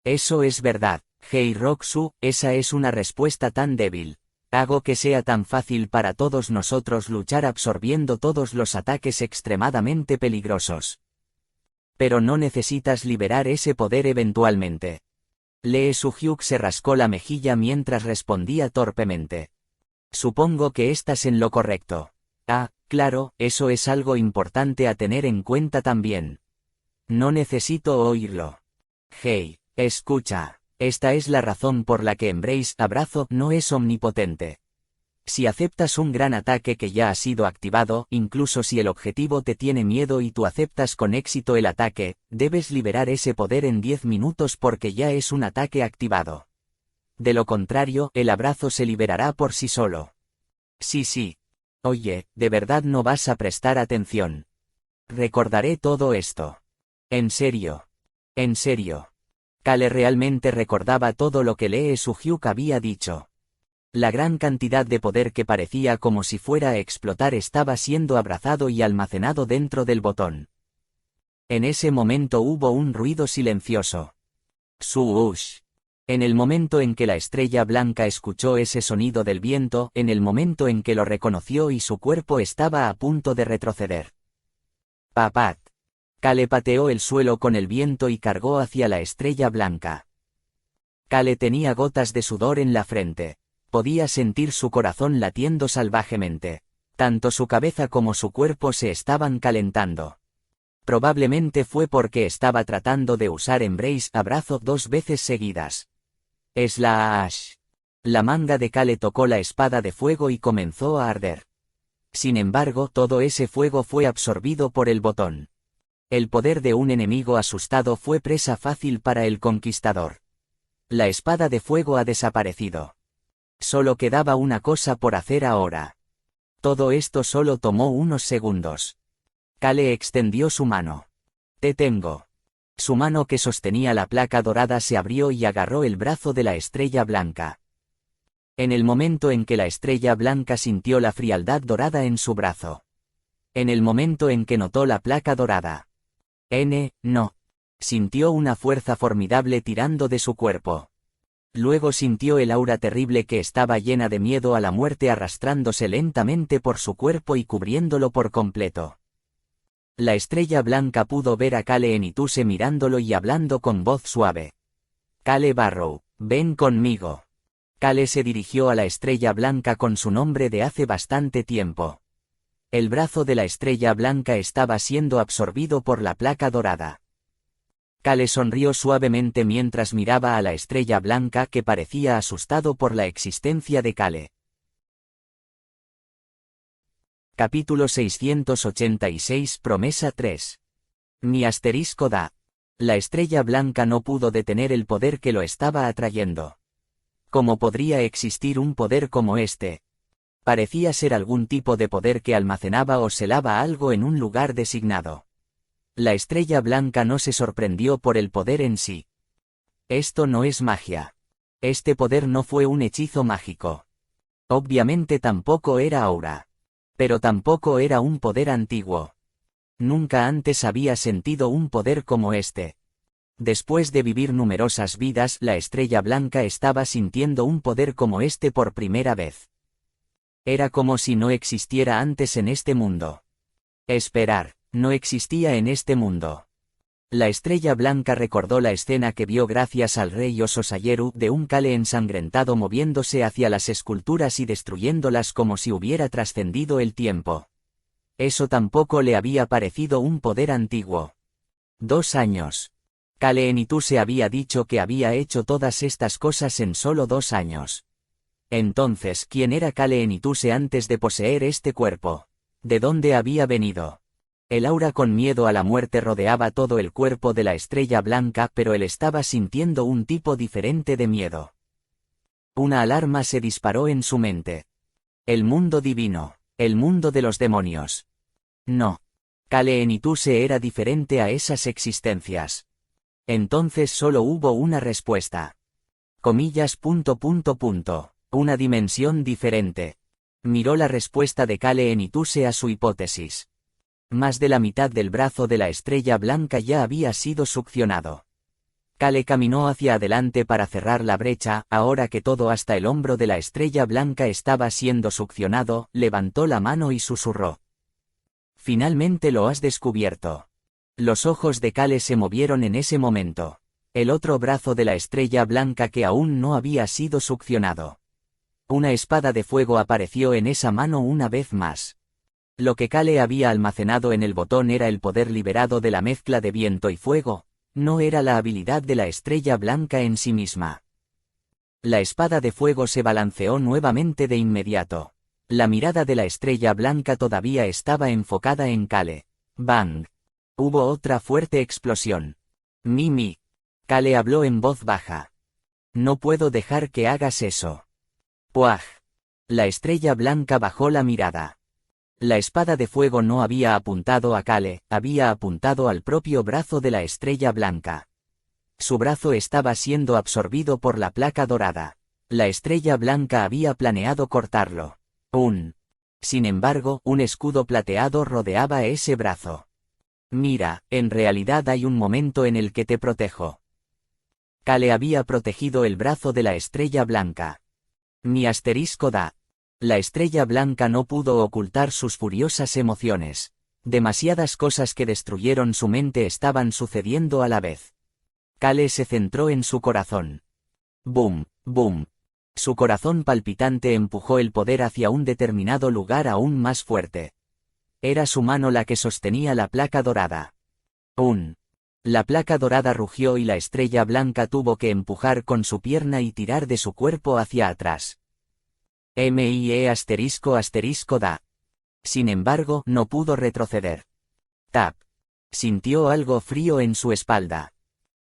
Speaker 1: Eso es verdad, Heiroku, esa es una respuesta tan débil. Hago que sea tan fácil para todos nosotros luchar absorbiendo todos los ataques extremadamente peligrosos. Pero no necesitas liberar ese poder eventualmente. Lee Suhyuk se rascó la mejilla mientras respondía torpemente. Supongo que estás en lo correcto. Ah, claro, eso es algo importante a tener en cuenta también. No necesito oírlo. Hey, escucha, esta es la razón por la que Embrace Abrazo no es omnipotente. Si aceptas un gran ataque que ya ha sido activado, incluso si el objetivo te tiene miedo y tú aceptas con éxito el ataque, debes liberar ese poder en 10 minutos porque ya es un ataque activado. De lo contrario, el abrazo se liberará por sí solo. Sí. Oye, ¿de verdad no vas a prestar atención? Recordaré todo esto. En serio. En serio. Kale realmente recordaba todo lo que Lee Suhyuk había dicho. La gran cantidad de poder que parecía como si fuera a explotar estaba siendo abrazado y almacenado dentro del botón. En ese momento hubo un ruido silencioso. Suush. En el momento en que la estrella blanca escuchó ese sonido del viento, en el momento en que lo reconoció y su cuerpo estaba a punto de retroceder. Papat. Kale pateó el suelo con el viento y cargó hacia la estrella blanca. Kale tenía gotas de sudor en la frente. Podía sentir su corazón latiendo salvajemente. Tanto su cabeza como su cuerpo se estaban calentando. Probablemente fue porque estaba tratando de usar Embrace Abrazo 2 veces seguidas. Slash. La manga de Kale tocó la espada de fuego y comenzó a arder. Sin embargo, todo ese fuego fue absorbido por el botón. El poder de un enemigo asustado fue presa fácil para el conquistador. La espada de fuego ha desaparecido. Solo quedaba una cosa por hacer ahora. Todo esto solo tomó unos segundos. Kale extendió su mano. Te tengo. Su mano que sostenía la placa dorada se abrió y agarró el brazo de la estrella blanca. En el momento en que la estrella blanca sintió la frialdad dorada en su brazo. En el momento en que notó la placa dorada. No. Sintió una fuerza formidable tirando de su cuerpo. Luego sintió el aura terrible que estaba llena de miedo a la muerte arrastrándose lentamente por su cuerpo y cubriéndolo por completo. La estrella blanca pudo ver a Kale Enituse mirándolo y hablando con voz suave. Kale Barrow, ven conmigo. Kale se dirigió a la estrella blanca con su nombre de hace bastante tiempo. El brazo de la estrella blanca estaba siendo absorbido por la placa dorada. Kale sonrió suavemente mientras miraba a la estrella blanca que parecía asustado por la existencia de Kale. Capítulo 686 Promesa 3. Mi asterisco da. La estrella blanca no pudo detener el poder que lo estaba atrayendo. ¿Cómo podría existir un poder como este? Parecía ser algún tipo de poder que almacenaba o selaba algo en un lugar designado. La estrella blanca no se sorprendió por el poder en sí. Esto no es magia. Este poder no fue un hechizo mágico. Obviamente tampoco era aura. Pero tampoco era un poder antiguo. Nunca antes había sentido un poder como este. Después de vivir numerosas vidas, la estrella blanca estaba sintiendo un poder como este por primera vez. Era como si no existiera antes en este mundo. Esperar. No existía en este mundo. La estrella blanca recordó la escena que vio gracias al rey Ososayeru de un Kale ensangrentado moviéndose hacia las esculturas y destruyéndolas como si hubiera trascendido el tiempo. Eso tampoco le había parecido un poder antiguo. 2 años. Kale Enituse había dicho que había hecho todas estas cosas en solo 2 años. Entonces, ¿quién era Kale Enituse antes de poseer este cuerpo? ¿De dónde había venido? El aura con miedo a la muerte rodeaba todo el cuerpo de la estrella blanca, pero él estaba sintiendo un tipo diferente de miedo. Una alarma se disparó en su mente. El mundo divino, el mundo de los demonios. No. Kale Enituse era diferente a esas existencias. Entonces solo hubo una respuesta. Comillas. Una dimensión diferente. Miró la respuesta de Kale Enituse a su hipótesis. Más de la mitad del brazo de la estrella blanca ya había sido succionado. Kale caminó hacia adelante para cerrar la brecha, ahora que todo hasta el hombro de la estrella blanca estaba siendo succionado, levantó la mano y susurró. Finalmente lo has descubierto. Los ojos de Kale se movieron en ese momento. El otro brazo de la estrella blanca que aún no había sido succionado. Una espada de fuego apareció en esa mano una vez más. Lo que Kale había almacenado en el botón era el poder liberado de la mezcla de viento y fuego, no era la habilidad de la estrella blanca en sí misma. La espada de fuego se balanceó nuevamente de inmediato. La mirada de la estrella blanca todavía estaba enfocada en Kale. ¡Bang! Hubo otra fuerte explosión. Mimi. Kale habló en voz baja. No puedo dejar que hagas eso. ¡Puaj! La estrella blanca bajó la mirada. La espada de fuego no había apuntado a Kale, había apuntado al propio brazo de la estrella blanca. Su brazo estaba siendo absorbido por la placa dorada. La estrella blanca había planeado cortarlo. Sin embargo, un escudo plateado rodeaba ese brazo. Mira, en realidad hay un momento en el que te protejo. Kale había protegido el brazo de la estrella blanca. Mi asterisco da. La estrella blanca no pudo ocultar sus furiosas emociones. Demasiadas cosas que destruyeron su mente estaban sucediendo a la vez. Kale se centró en su corazón. Boom, boom. Su corazón palpitante empujó el poder hacia un determinado lugar aún más fuerte. Era su mano la que sostenía la placa dorada. La placa dorada rugió y la estrella blanca tuvo que empujar con su pierna y tirar de su cuerpo hacia atrás. MIE ** da. Sin embargo, no pudo retroceder. Tap. Sintió algo frío en su espalda.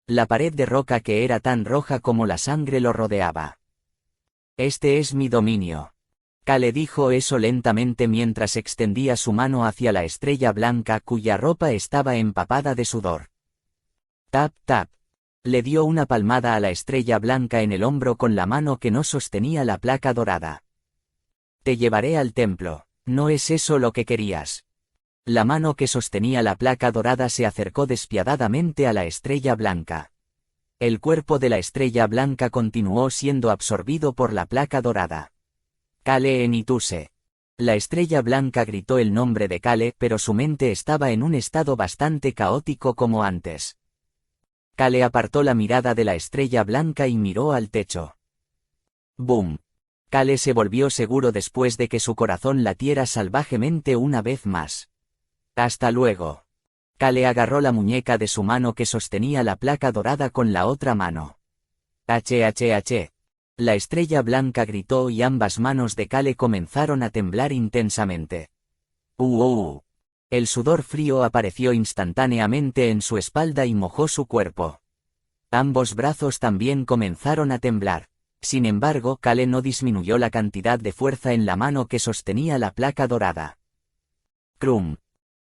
Speaker 1: La pared de roca que era tan roja como la sangre lo rodeaba. Este es mi dominio. Kale dijo eso lentamente mientras extendía su mano hacia la estrella blanca cuya ropa estaba empapada de sudor. Tap, tap. Le dio una palmada a la estrella blanca en el hombro con la mano que no sostenía la placa dorada. Te llevaré al templo, ¿no es eso lo que querías? La mano que sostenía la placa dorada se acercó despiadadamente a la estrella blanca. El cuerpo de la estrella blanca continuó siendo absorbido por la placa dorada. Kale Enituse. La estrella blanca gritó el nombre de Kale, pero su mente estaba en un estado bastante caótico como antes. Kale apartó la mirada de la estrella blanca y miró al techo. Boom. Kale se volvió seguro después de que su corazón latiera salvajemente una vez más. Hasta luego. Kale agarró la muñeca de su mano que sostenía la placa dorada con la otra mano. HHH. La estrella blanca gritó y ambas manos de Kale comenzaron a temblar intensamente. El sudor frío apareció instantáneamente en su espalda y mojó su cuerpo. Ambos brazos también comenzaron a temblar. Sin embargo, Kale no disminuyó la cantidad de fuerza en la mano que sostenía la placa dorada. Krum.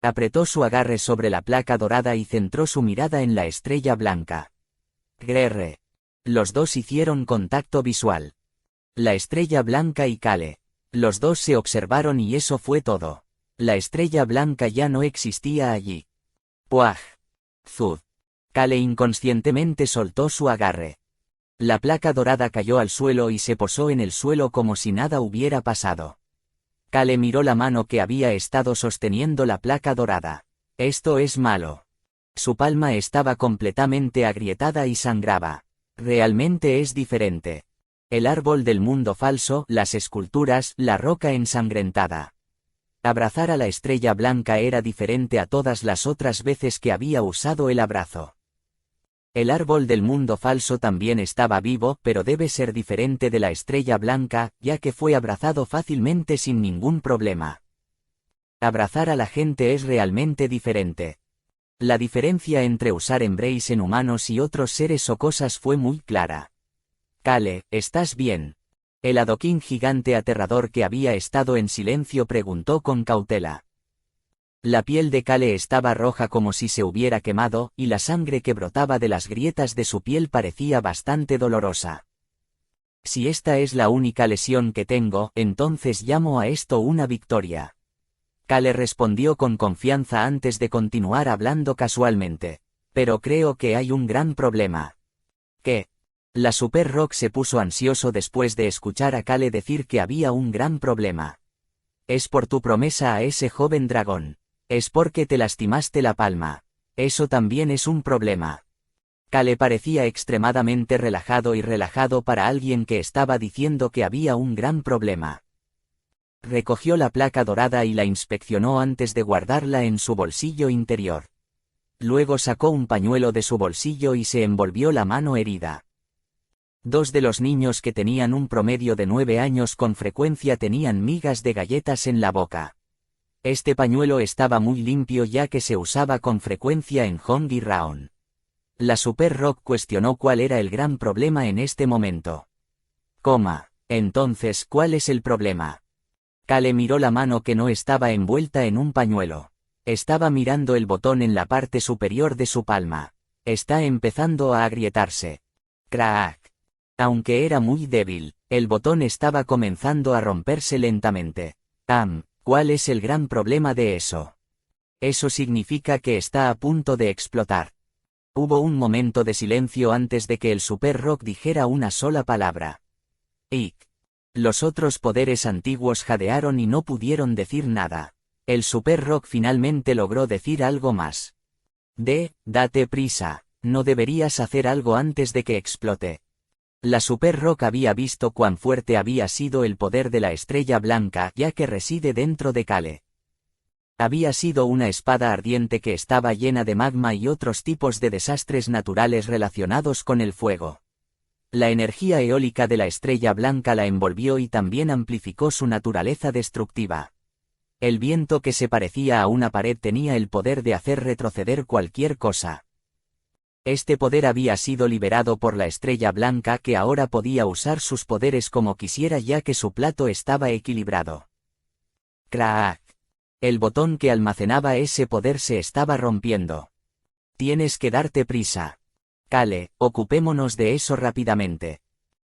Speaker 1: Apretó su agarre sobre la placa dorada y centró su mirada en la estrella blanca. Grr. Los dos hicieron contacto visual. La estrella blanca y Kale. Los dos se observaron y eso fue todo. La estrella blanca ya no existía allí. Puaj. Zud. Kale inconscientemente soltó su agarre. La placa dorada cayó al suelo y se posó en el suelo como si nada hubiera pasado. Kale miró la mano que había estado sosteniendo la placa dorada. Esto es malo. Su palma estaba completamente agrietada y sangraba. Realmente es diferente. El árbol del mundo falso, las esculturas, la roca ensangrentada. Abrazar a la estrella blanca era diferente a todas las otras veces que había usado el abrazo. El árbol del mundo falso también estaba vivo, pero debe ser diferente de la estrella blanca, ya que fue abrazado fácilmente sin ningún problema. Abrazar a la gente es realmente diferente. La diferencia entre usar Embrace en humanos y otros seres o cosas fue muy clara. Kale, ¿estás bien? El adoquín gigante aterrador que había estado en silencio preguntó con cautela. La piel de Kale estaba roja como si se hubiera quemado, y la sangre que brotaba de las grietas de su piel parecía bastante dolorosa. Si esta es la única lesión que tengo, entonces llamo a esto una victoria. Kale respondió con confianza antes de continuar hablando casualmente. Pero creo que hay un gran problema. ¿Qué? La Super Rock se puso ansioso después de escuchar a Kale decir que había un gran problema. Es por tu promesa a ese joven dragón. Es porque te lastimaste la palma. Eso también es un problema. Kale parecía extremadamente relajado para alguien que estaba diciendo que había un gran problema. Recogió la placa dorada y la inspeccionó antes de guardarla en su bolsillo interior. Luego sacó un pañuelo de su bolsillo y se envolvió la mano herida. Dos de los niños que tenían un promedio de 9 años con frecuencia tenían migas de galletas en la boca. Este pañuelo estaba muy limpio ya que se usaba con frecuencia en Hong y Raon. La Super Rock cuestionó cuál era el gran problema en este momento. Entonces, ¿cuál es el problema? Kale miró la mano que no estaba envuelta en un pañuelo. Estaba mirando el botón en la parte superior de su palma. Está empezando a agrietarse. ¡Crack! Aunque era muy débil, el botón estaba comenzando a romperse lentamente. ¿Cuál es el gran problema de eso? Eso significa que está a punto de explotar. Hubo un momento de silencio antes de que el Super Rock dijera una sola palabra. Ick. Los otros poderes antiguos jadearon y no pudieron decir nada. El Super Rock finalmente logró decir algo más. Date prisa, no deberías hacer algo antes de que explote. La Super Rock había visto cuán fuerte había sido el poder de la estrella blanca ya que reside dentro de Kale. Había sido una espada ardiente que estaba llena de magma y otros tipos de desastres naturales relacionados con el fuego. La energía eólica de la estrella blanca la envolvió y también amplificó su naturaleza destructiva. El viento que se parecía a una pared tenía el poder de hacer retroceder cualquier cosa. Este poder había sido liberado por la estrella blanca que ahora podía usar sus poderes como quisiera ya que su plato estaba equilibrado. ¡Crack! El botón que almacenaba ese poder se estaba rompiendo. Tienes que darte prisa. Kale, ocupémonos de eso rápidamente.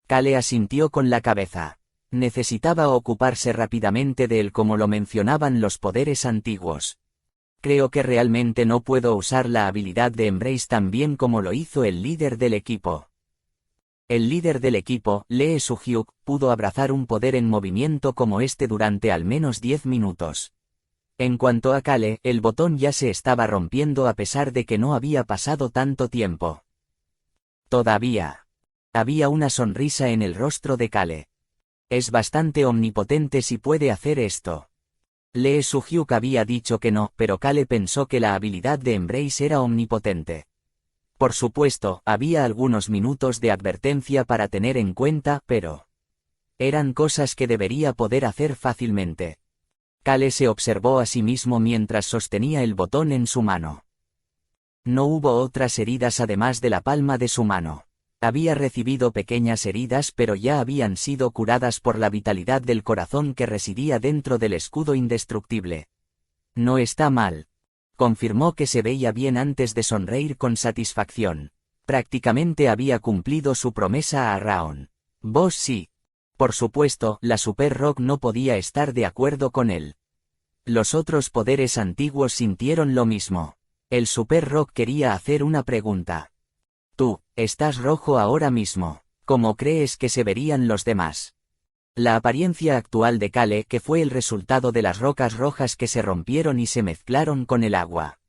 Speaker 1: Kale asintió con la cabeza. Necesitaba ocuparse rápidamente de él como lo mencionaban los poderes antiguos. Creo que realmente no puedo usar la habilidad de Embrace tan bien como lo hizo el líder del equipo. El líder del equipo, Lee Su-hyuk, pudo abrazar un poder en movimiento como este durante al menos 10 minutos. En cuanto a Kale, el botón ya se estaba rompiendo a pesar de que no había pasado tanto tiempo. Todavía. Había una sonrisa en el rostro de Kale. Es bastante omnipotente si puede hacer esto. Lee Su-hyuk había dicho que no, pero Kale pensó que la habilidad de Embrace era omnipotente. Por supuesto, había algunos minutos de advertencia para tener en cuenta, pero eran cosas que debería poder hacer fácilmente. Kale se observó a sí mismo mientras sostenía el botón en su mano. No hubo otras heridas además de la palma de su mano. Había recibido pequeñas heridas pero ya habían sido curadas por la vitalidad del corazón que residía dentro del escudo indestructible. No está mal. Confirmó que se veía bien antes de sonreír con satisfacción. Prácticamente había cumplido su promesa a Raon. Vos sí. Por supuesto, la Super Rock no podía estar de acuerdo con él. Los otros poderes antiguos sintieron lo mismo. El Super Rock quería hacer una pregunta. Tú, estás rojo ahora mismo. ¿Cómo crees que se verían los demás? La apariencia actual de Kale que fue el resultado de las rocas rojas que se rompieron y se mezclaron con el agua.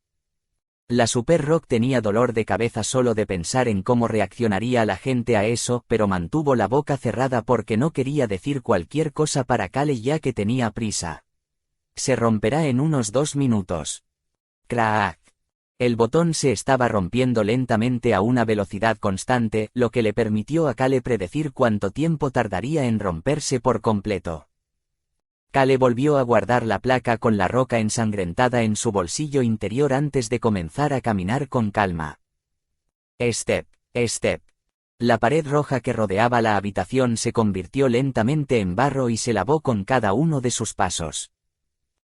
Speaker 1: La Super Rock tenía dolor de cabeza solo de pensar en cómo reaccionaría la gente a eso, pero mantuvo la boca cerrada porque no quería decir cualquier cosa para Kale ya que tenía prisa. Se romperá en unos 2 minutos. ¡Crack! El botón se estaba rompiendo lentamente a una velocidad constante, lo que le permitió a Kale predecir cuánto tiempo tardaría en romperse por completo. Kale volvió a guardar la placa con la roca ensangrentada en su bolsillo interior antes de comenzar a caminar con calma. Step. La pared roja que rodeaba la habitación se convirtió lentamente en barro y se lavó con cada uno de sus pasos.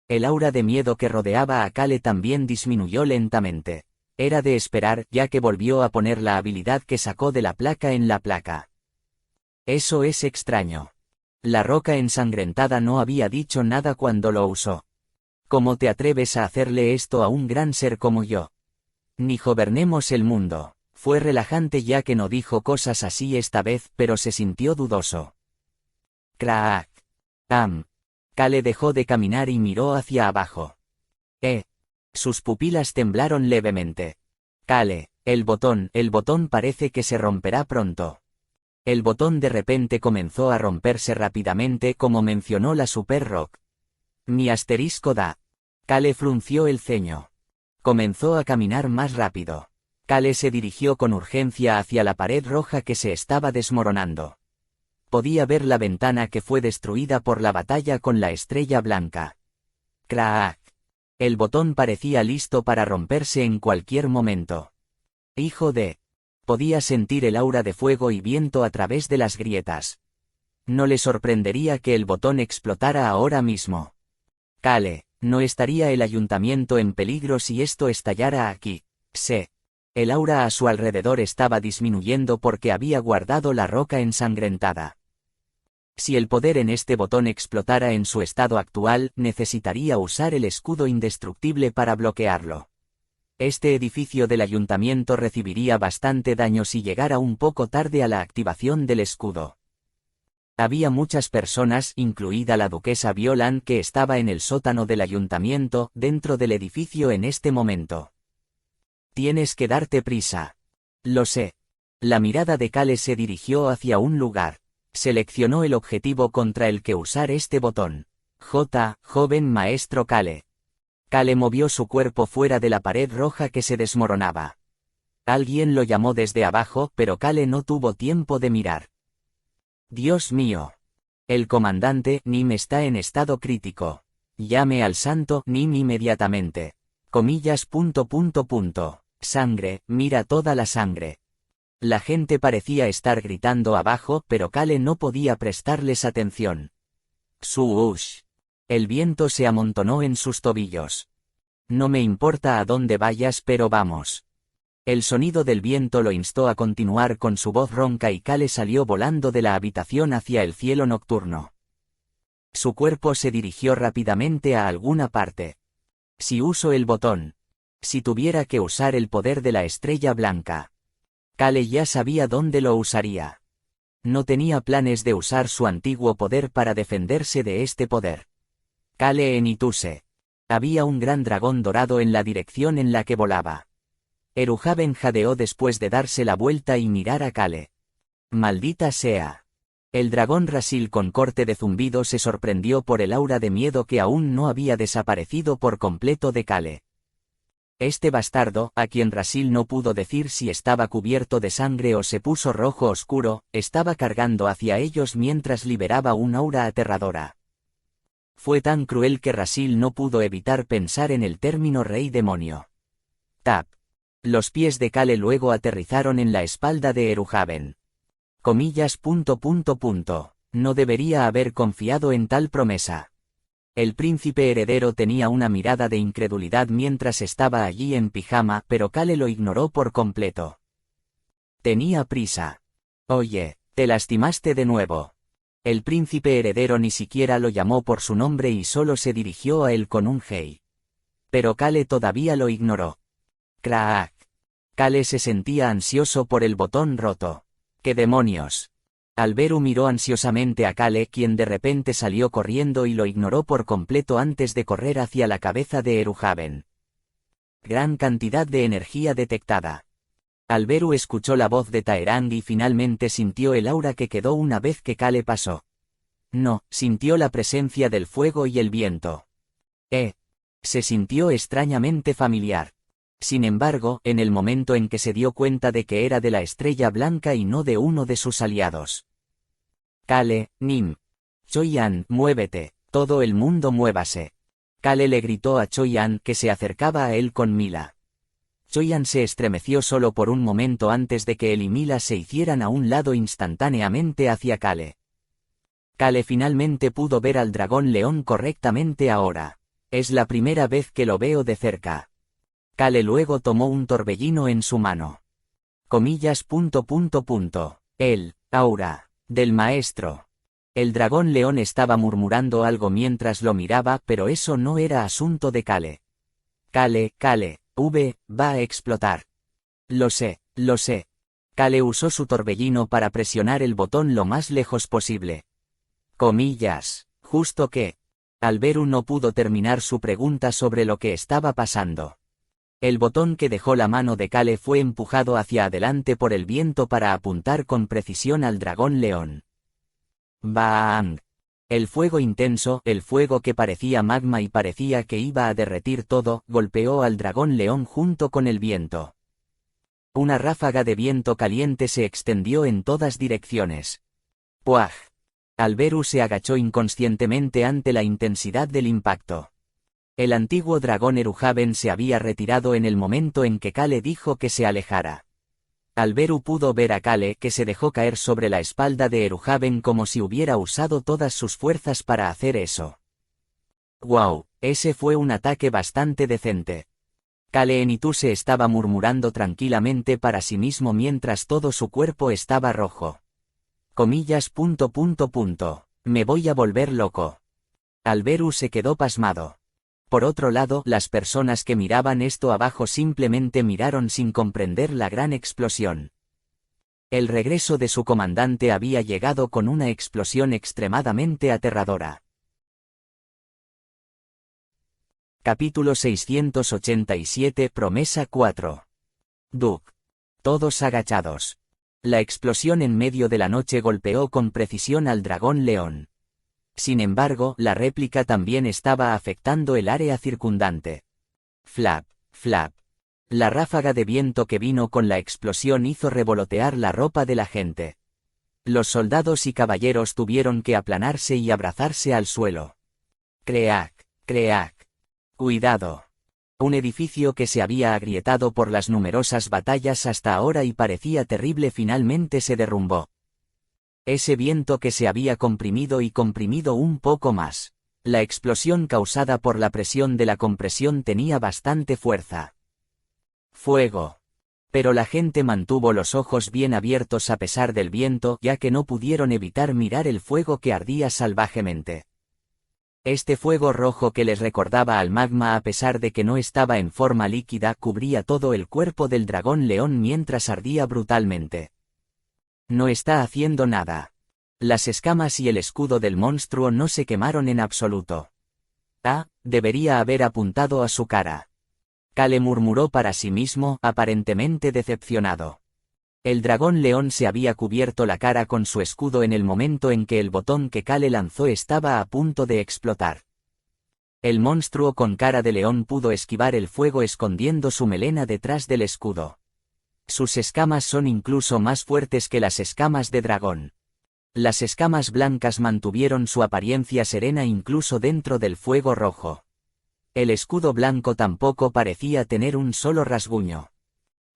Speaker 1: El aura de miedo que rodeaba a Kale también disminuyó lentamente. Era de esperar, ya que volvió a poner la habilidad que sacó de la placa en la placa. Eso es extraño. La roca ensangrentada no había dicho nada cuando lo usó. ¿Cómo te atreves a hacerle esto a un gran ser como yo? Ni gobernemos el mundo. Fue relajante ya que no dijo cosas así esta vez, pero se sintió dudoso. Crack. Kale dejó de caminar y miró hacia abajo. Sus pupilas temblaron levemente. Kale, el botón parece que se romperá pronto. El botón de repente comenzó a romperse rápidamente como mencionó la Super Rock. Mi asterisco da. Kale frunció el ceño. Comenzó a caminar más rápido. Kale se dirigió con urgencia hacia la pared roja que se estaba desmoronando. Podía ver la ventana que fue destruida por la batalla con la estrella blanca. Crack. El botón parecía listo para romperse en cualquier momento. Hijo de... Podía sentir el aura de fuego y viento a través de las grietas. No le sorprendería que el botón explotara ahora mismo. Kale, no estaría el ayuntamiento en peligro si esto estallara aquí. El aura a su alrededor estaba disminuyendo porque había guardado la roca ensangrentada. Si el poder en este botón explotara en su estado actual, necesitaría usar el escudo indestructible para bloquearlo. Este edificio del ayuntamiento recibiría bastante daño si llegara un poco tarde a la activación del escudo. Había muchas personas, incluida la duquesa Violan, que estaba en el sótano del ayuntamiento, dentro del edificio en este momento. Tienes que darte prisa. Lo sé. La mirada de Kale se dirigió hacia un lugar. Seleccionó el objetivo contra el que usar este botón. Joven maestro Kale. Kale movió su cuerpo fuera de la pared roja que se desmoronaba. Alguien lo llamó desde abajo, pero Kale no tuvo tiempo de mirar. Dios mío. El comandante Nim está en estado crítico. Llame al santo Nim inmediatamente. Comillas. Sangre, mira toda la sangre. La gente parecía estar gritando abajo, pero Kale no podía prestarles atención. Suush. El viento se amontonó en sus tobillos. No me importa a dónde vayas, pero vamos. El sonido del viento lo instó a continuar con su voz ronca y Kale salió volando de la habitación hacia el cielo nocturno. Su cuerpo se dirigió rápidamente a alguna parte. Si uso el botón. Si tuviera que usar el poder de la estrella blanca. Kale ya sabía dónde lo usaría. No tenía planes de usar su antiguo poder para defenderse de este poder. Kale en Ituse. Había un gran dragón dorado en la dirección en la que volaba. Eruhaven jadeó después de darse la vuelta y mirar a Kale. Maldita sea. El dragón Rasil con corte de zumbido se sorprendió por el aura de miedo que aún no había desaparecido por completo de Kale. Este bastardo, a quien Rasil no pudo decir si estaba cubierto de sangre o se puso rojo oscuro, estaba cargando hacia ellos mientras liberaba un aura aterradora. Fue tan cruel que Rasil no pudo evitar pensar en el término rey demonio. Tap. Los pies de Kale luego aterrizaron en la espalda de Eruhaven. Comillas. No debería haber confiado en tal promesa. El príncipe heredero tenía una mirada de incredulidad mientras estaba allí en pijama, pero Kale lo ignoró por completo. Tenía prisa. Oye, te lastimaste de nuevo. El príncipe heredero ni siquiera lo llamó por su nombre y solo se dirigió a él con un hey. Pero Kale todavía lo ignoró. Crack. Kale se sentía ansioso por el botón roto. ¡Qué demonios! Alberu miró ansiosamente a Kale, quien de repente salió corriendo y lo ignoró por completo antes de correr hacia la cabeza de Eruhaven. Gran cantidad de energía detectada. Alberu escuchó la voz de Taerang y finalmente sintió el aura que quedó una vez que Kale pasó. No, sintió la presencia del fuego y el viento. Se sintió extrañamente familiar. Sin embargo, en el momento en que se dio cuenta de que era de la estrella blanca y no de uno de sus aliados. Kale, Nim. Choyan, muévete, todo el mundo muévase. Kale le gritó a Choyan que se acercaba a él con Mila. Choyan se estremeció solo por un momento antes de que él y Mila se hicieran a un lado instantáneamente hacia Kale. Kale finalmente pudo ver al dragón león correctamente ahora. Es la primera vez que lo veo de cerca. Kale luego tomó un torbellino en su mano. Comillas. El aura del maestro. El dragón león estaba murmurando algo mientras lo miraba, pero eso no era asunto de Kale. Kale, va a explotar. Lo sé. Kale usó su torbellino para presionar el botón lo más lejos posible. Comillas, justo que. Alberu no pudo terminar su pregunta sobre lo que estaba pasando. El botón que dejó la mano de Kale fue empujado hacia adelante por el viento para apuntar con precisión al dragón león. ¡Bang! El fuego intenso, el fuego que parecía magma y parecía que iba a derretir todo, golpeó al dragón león junto con el viento. Una ráfaga de viento caliente se extendió en todas direcciones. ¡Puaj! Alberu se agachó inconscientemente ante la intensidad del impacto. El antiguo dragón Eruhaven se había retirado en el momento en que Kale dijo que se alejara. Alberu pudo ver a Kale que se dejó caer sobre la espalda de Eruhaven como si hubiera usado todas sus fuerzas para hacer eso. ¡Wow! Ese fue un ataque bastante decente. Kale Enituse estaba murmurando tranquilamente para sí mismo mientras todo su cuerpo estaba rojo. Comillas. Me voy a volver loco. Alberu se quedó pasmado. Por otro lado, las personas que miraban esto abajo simplemente miraron sin comprender la gran explosión. El regreso de su comandante había llegado con una explosión extremadamente aterradora. Capítulo 687 Promesa 4. Duke. Todos agachados. La explosión en medio de la noche golpeó con precisión al dragón león. Sin embargo, la réplica también estaba afectando el área circundante. Flap, flap. La ráfaga de viento que vino con la explosión hizo revolotear la ropa de la gente. Los soldados y caballeros tuvieron que aplanarse y abrazarse al suelo. Creak, creak. Cuidado. Un edificio que se había agrietado por las numerosas batallas hasta ahora y parecía terrible finalmente se derrumbó. Ese viento que se había comprimido y comprimido un poco más. La explosión causada por la presión de la compresión tenía bastante fuerza. Fuego. Pero la gente mantuvo los ojos bien abiertos a pesar del viento, ya que no pudieron evitar mirar el fuego que ardía salvajemente. Este fuego rojo que les recordaba al magma a pesar de que no estaba en forma líquida cubría todo el cuerpo del dragón león mientras ardía brutalmente. No está haciendo nada. Las escamas y el escudo del monstruo no se quemaron en absoluto. Debería haber apuntado a su cara. Kale murmuró para sí mismo, aparentemente decepcionado. El dragón león se había cubierto la cara con su escudo en el momento en que el botón que Kale lanzó estaba a punto de explotar. El monstruo con cara de león pudo esquivar el fuego escondiendo su melena detrás del escudo. Sus escamas son incluso más fuertes que las escamas de dragón. Las escamas blancas mantuvieron su apariencia serena incluso dentro del fuego rojo. El escudo blanco tampoco parecía tener un solo rasguño.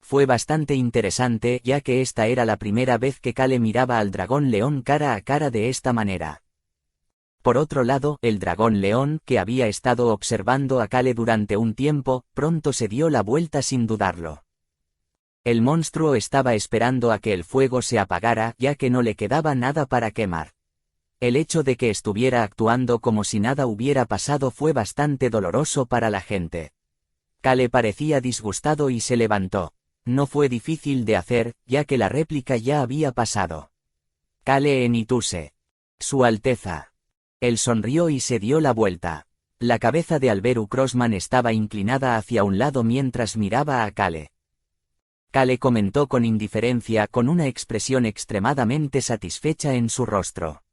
Speaker 1: Fue bastante interesante ya que esta era la primera vez que Kale miraba al dragón león cara a cara de esta manera. Por otro lado, el dragón león, que había estado observando a Kale durante un tiempo, pronto se dio la vuelta sin dudarlo. El monstruo estaba esperando a que el fuego se apagara ya que no le quedaba nada para quemar. El hecho de que estuviera actuando como si nada hubiera pasado fue bastante doloroso para la gente. Kale parecía disgustado y se levantó. No fue difícil de hacer, ya que la réplica ya había pasado. Kale Enituse. Su Alteza. Él sonrió y se dio la vuelta. La cabeza de Alberu Crossman estaba inclinada hacia un lado mientras miraba a Kale. Kale comentó con indiferencia con una expresión extremadamente satisfecha en su rostro.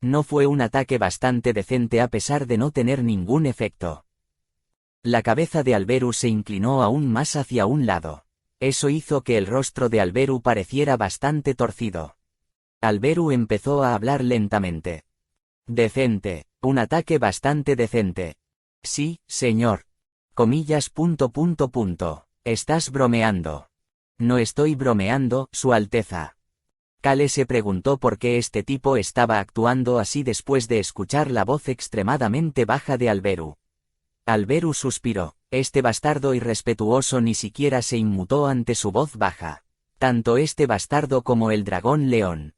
Speaker 1: No fue un ataque bastante decente a pesar de no tener ningún efecto. La cabeza de Alberu se inclinó aún más hacia un lado. Eso hizo que el rostro de Alberu pareciera bastante torcido. Alberu empezó a hablar lentamente. Decente, un ataque bastante decente. Sí, señor. Comillas. Estás bromeando. No estoy bromeando, Su Alteza. Kale se preguntó por qué este tipo estaba actuando así después de escuchar la voz extremadamente baja de Alberu. Alberu suspiró. Este bastardo irrespetuoso ni siquiera se inmutó ante su voz baja. Tanto este bastardo como el dragón león.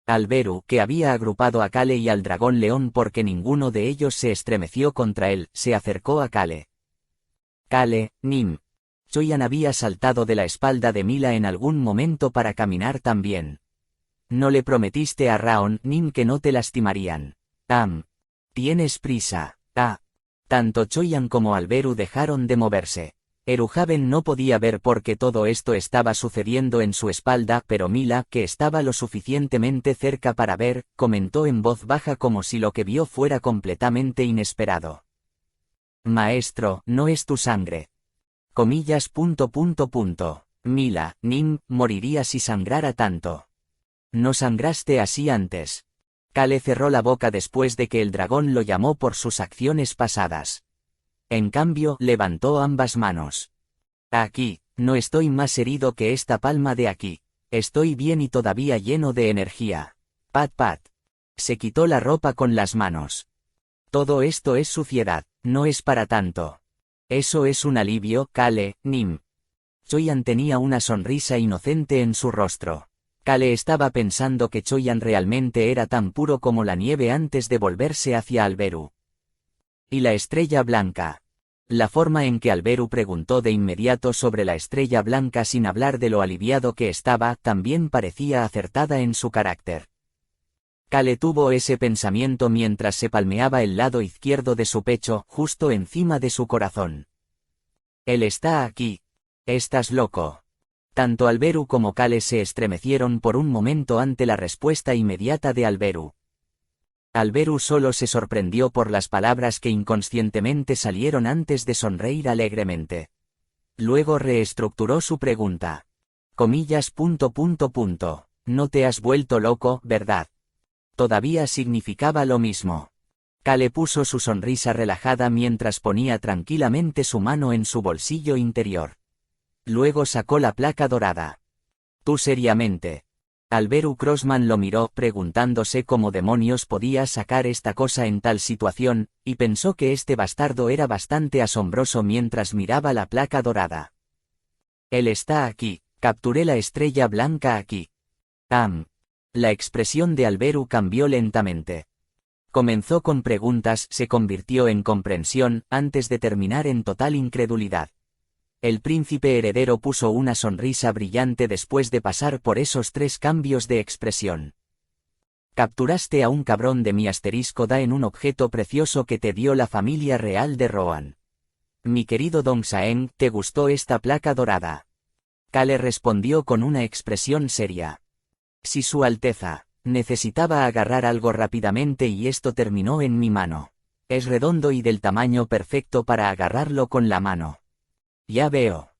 Speaker 1: Alberu, que había agrupado a Kale y al dragón león porque ninguno de ellos se estremeció contra él, se acercó a Kale. Kale, Nim. Choyan había saltado de la espalda de Mila en algún momento para caminar también. No le prometiste a Raon, Nim, que no te lastimarían. Tienes prisa. Tanto Choyan como Alberu dejaron de moverse. Eruhaven no podía ver por qué todo esto estaba sucediendo en su espalda, pero Mila, que estaba lo suficientemente cerca para ver, comentó en voz baja como si lo que vio fuera completamente inesperado. Maestro, no es tu sangre. Comillas. Mila, Nim, moriría si sangrara tanto. No sangraste así antes. Kale cerró la boca después de que el dragón lo llamó por sus acciones pasadas. En cambio, levantó ambas manos. Aquí, no estoy más herido que esta palma de aquí. Estoy bien y todavía lleno de energía. Pat pat. Se quitó la ropa con las manos. Todo esto es suciedad, no es para tanto. Eso es un alivio, Kale, Nim. Choyan tenía una sonrisa inocente en su rostro. Kale estaba pensando que Choyan realmente era tan puro como la nieve antes de volverse hacia Alberu. ¿Y la estrella blanca? La forma en que Alberu preguntó de inmediato sobre la estrella blanca sin hablar de lo aliviado que estaba también parecía acertada en su carácter. Kale tuvo ese pensamiento mientras se palmeaba el lado izquierdo de su pecho, justo encima de su corazón. Él está aquí. Estás loco. Tanto Alberu como Kale se estremecieron por un momento ante la respuesta inmediata de Alberu. Alberu solo se sorprendió por las palabras que inconscientemente salieron antes de sonreír alegremente. Luego reestructuró su pregunta. Comillas. No te has vuelto loco, ¿verdad? Todavía significaba lo mismo. Kale puso su sonrisa relajada mientras ponía tranquilamente su mano en su bolsillo interior. Luego sacó la placa dorada. Tú seriamente. Alberu Crossman lo miró preguntándose cómo demonios podía sacar esta cosa en tal situación, y pensó que este bastardo era bastante asombroso mientras miraba la placa dorada. Él está aquí, capturé la estrella blanca aquí. La expresión de Alberu cambió lentamente. Comenzó con preguntas, se convirtió en comprensión, antes de terminar en total incredulidad. El príncipe heredero puso una sonrisa brillante después de pasar por esos 3 cambios de expresión. Capturaste a un cabrón de mi *da en un objeto precioso que te dio la familia real de Rohan. Mi querido Dong Saeng, ¿te gustó esta placa dorada? Kale respondió con una expresión seria. Si Su Alteza, necesitaba agarrar algo rápidamente y esto terminó en mi mano. Es redondo y del tamaño perfecto para agarrarlo con la mano. Ya veo.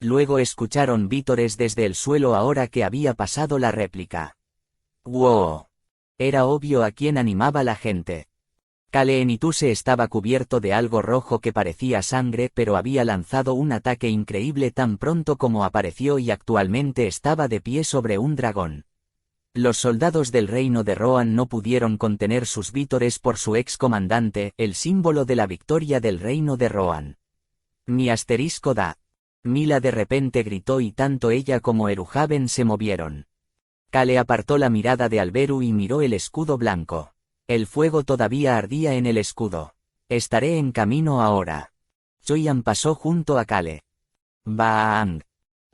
Speaker 1: Luego escucharon vítores desde el suelo ahora que había pasado la réplica. ¡Wow! Era obvio a quién animaba la gente. Kale Enituse estaba cubierto de algo rojo que parecía sangre, pero había lanzado un ataque increíble tan pronto como apareció y actualmente estaba de pie sobre un dragón. Los soldados del reino de Rohan no pudieron contener sus vítores por su ex comandante, el símbolo de la victoria del reino de Rohan. Mi *da. Mila de repente gritó y tanto ella como Eruhaven se movieron. Kale apartó la mirada de Alberu y miró el escudo blanco. El fuego todavía ardía en el escudo. Estaré en camino ahora. Choyan pasó junto a Kale. ¡Bang!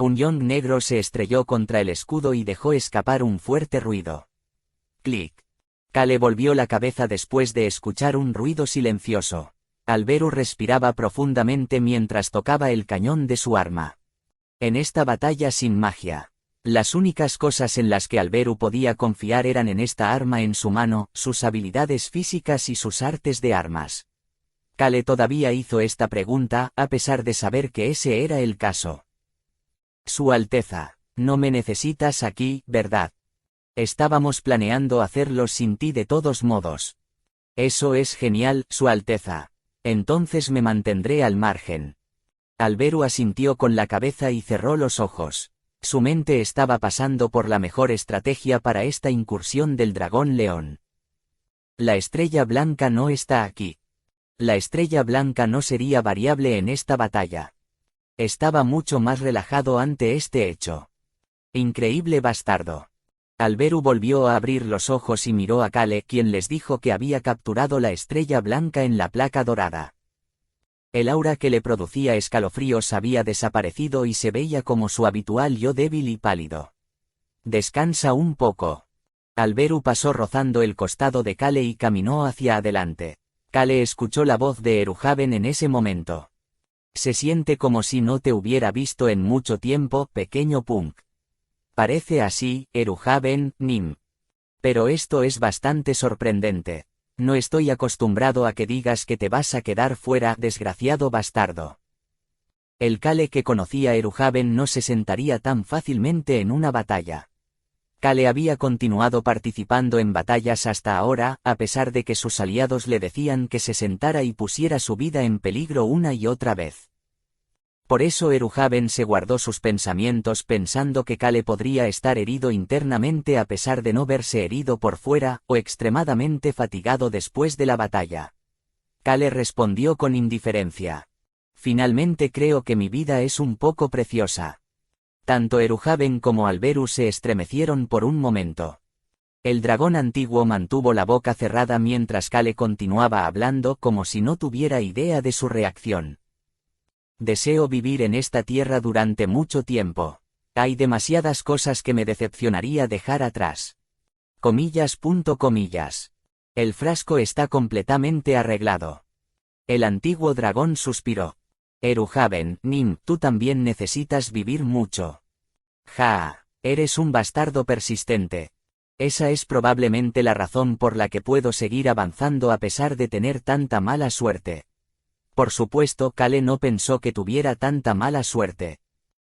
Speaker 1: Un yong negro se estrelló contra el escudo y dejó escapar un fuerte ruido. Clic. Kale volvió la cabeza después de escuchar un ruido silencioso. Alberu respiraba profundamente mientras tocaba el cañón de su arma. En esta batalla sin magia, las únicas cosas en las que Alberu podía confiar eran en esta arma en su mano, sus habilidades físicas y sus artes de armas. Kale todavía hizo esta pregunta, a pesar de saber que ese era el caso. Su Alteza, no me necesitas aquí, ¿verdad? Estábamos planeando hacerlo sin ti de todos modos. Eso es genial, Su Alteza. Entonces me mantendré al margen. Alberu asintió con la cabeza y cerró los ojos. Su mente estaba pasando por la mejor estrategia para esta incursión del dragón león. La estrella blanca no está aquí. La estrella blanca no sería variable en esta batalla. Estaba mucho más relajado ante este hecho. Increíble bastardo. Alberu volvió a abrir los ojos y miró a Kale, quien les dijo que había capturado la estrella blanca en la placa dorada. El aura que le producía escalofríos había desaparecido y se veía como su habitual yo débil y pálido. Descansa un poco. Alberu pasó rozando el costado de Kale y caminó hacia adelante. Kale escuchó la voz de Eruhaven en ese momento. Se siente como si no te hubiera visto en mucho tiempo, pequeño punk. Parece así, Eruhaven, Nim. Pero esto es bastante sorprendente. No estoy acostumbrado a que digas que te vas a quedar fuera, desgraciado bastardo. El Kale que conocía a Eruhaven no se sentaría tan fácilmente en una batalla. Kale había continuado participando en batallas hasta ahora, a pesar de que sus aliados le decían que se sentara y pusiera su vida en peligro una y otra vez. Por eso Eruhaven se guardó sus pensamientos pensando que Kale podría estar herido internamente a pesar de no verse herido por fuera, o extremadamente fatigado después de la batalla. Kale respondió con indiferencia. Finalmente creo que mi vida es un poco preciosa. Tanto Eruhaven como Alberu se estremecieron por un momento. El dragón antiguo mantuvo la boca cerrada mientras Kale continuaba hablando como si no tuviera idea de su reacción. Deseo vivir en esta tierra durante mucho tiempo. Hay demasiadas cosas que me decepcionaría dejar atrás. Comillas. El frasco está completamente arreglado. El antiguo dragón suspiró. Eruhaven, Nim, tú también necesitas vivir mucho. Eres un bastardo persistente. Esa es probablemente la razón por la que puedo seguir avanzando a pesar de tener tanta mala suerte. Por supuesto, Kale no pensó que tuviera tanta mala suerte.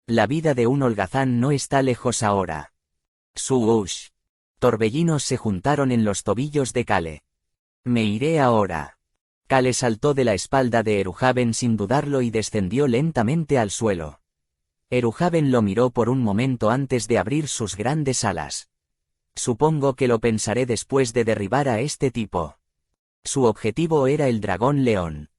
Speaker 1: La vida de un holgazán no está lejos ahora. Suush. Torbellinos se juntaron en los tobillos de Kale. Me iré ahora. Kale saltó de la espalda de Eruhaven sin dudarlo y descendió lentamente al suelo. Eruhaven lo miró por un momento antes de abrir sus grandes alas. Supongo que lo pensaré después de derribar a este tipo. Su objetivo era el dragón león.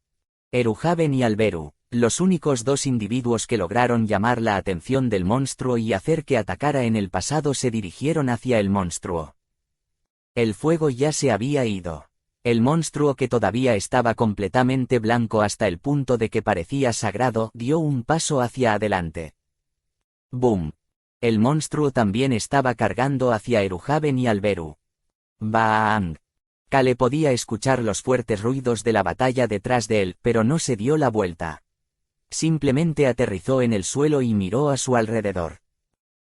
Speaker 1: Eruhaven y Alberu, los únicos dos individuos que lograron llamar la atención del monstruo y hacer que atacara en el pasado, se dirigieron hacia el monstruo. El fuego ya se había ido. El monstruo, que todavía estaba completamente blanco hasta el punto de que parecía sagrado, dio un paso hacia adelante. ¡Boom! El monstruo también estaba cargando hacia Eruhaven y Alberu. ¡Bang! Kale podía escuchar los fuertes ruidos de la batalla detrás de él, pero no se dio la vuelta. Simplemente aterrizó en el suelo y miró a su alrededor.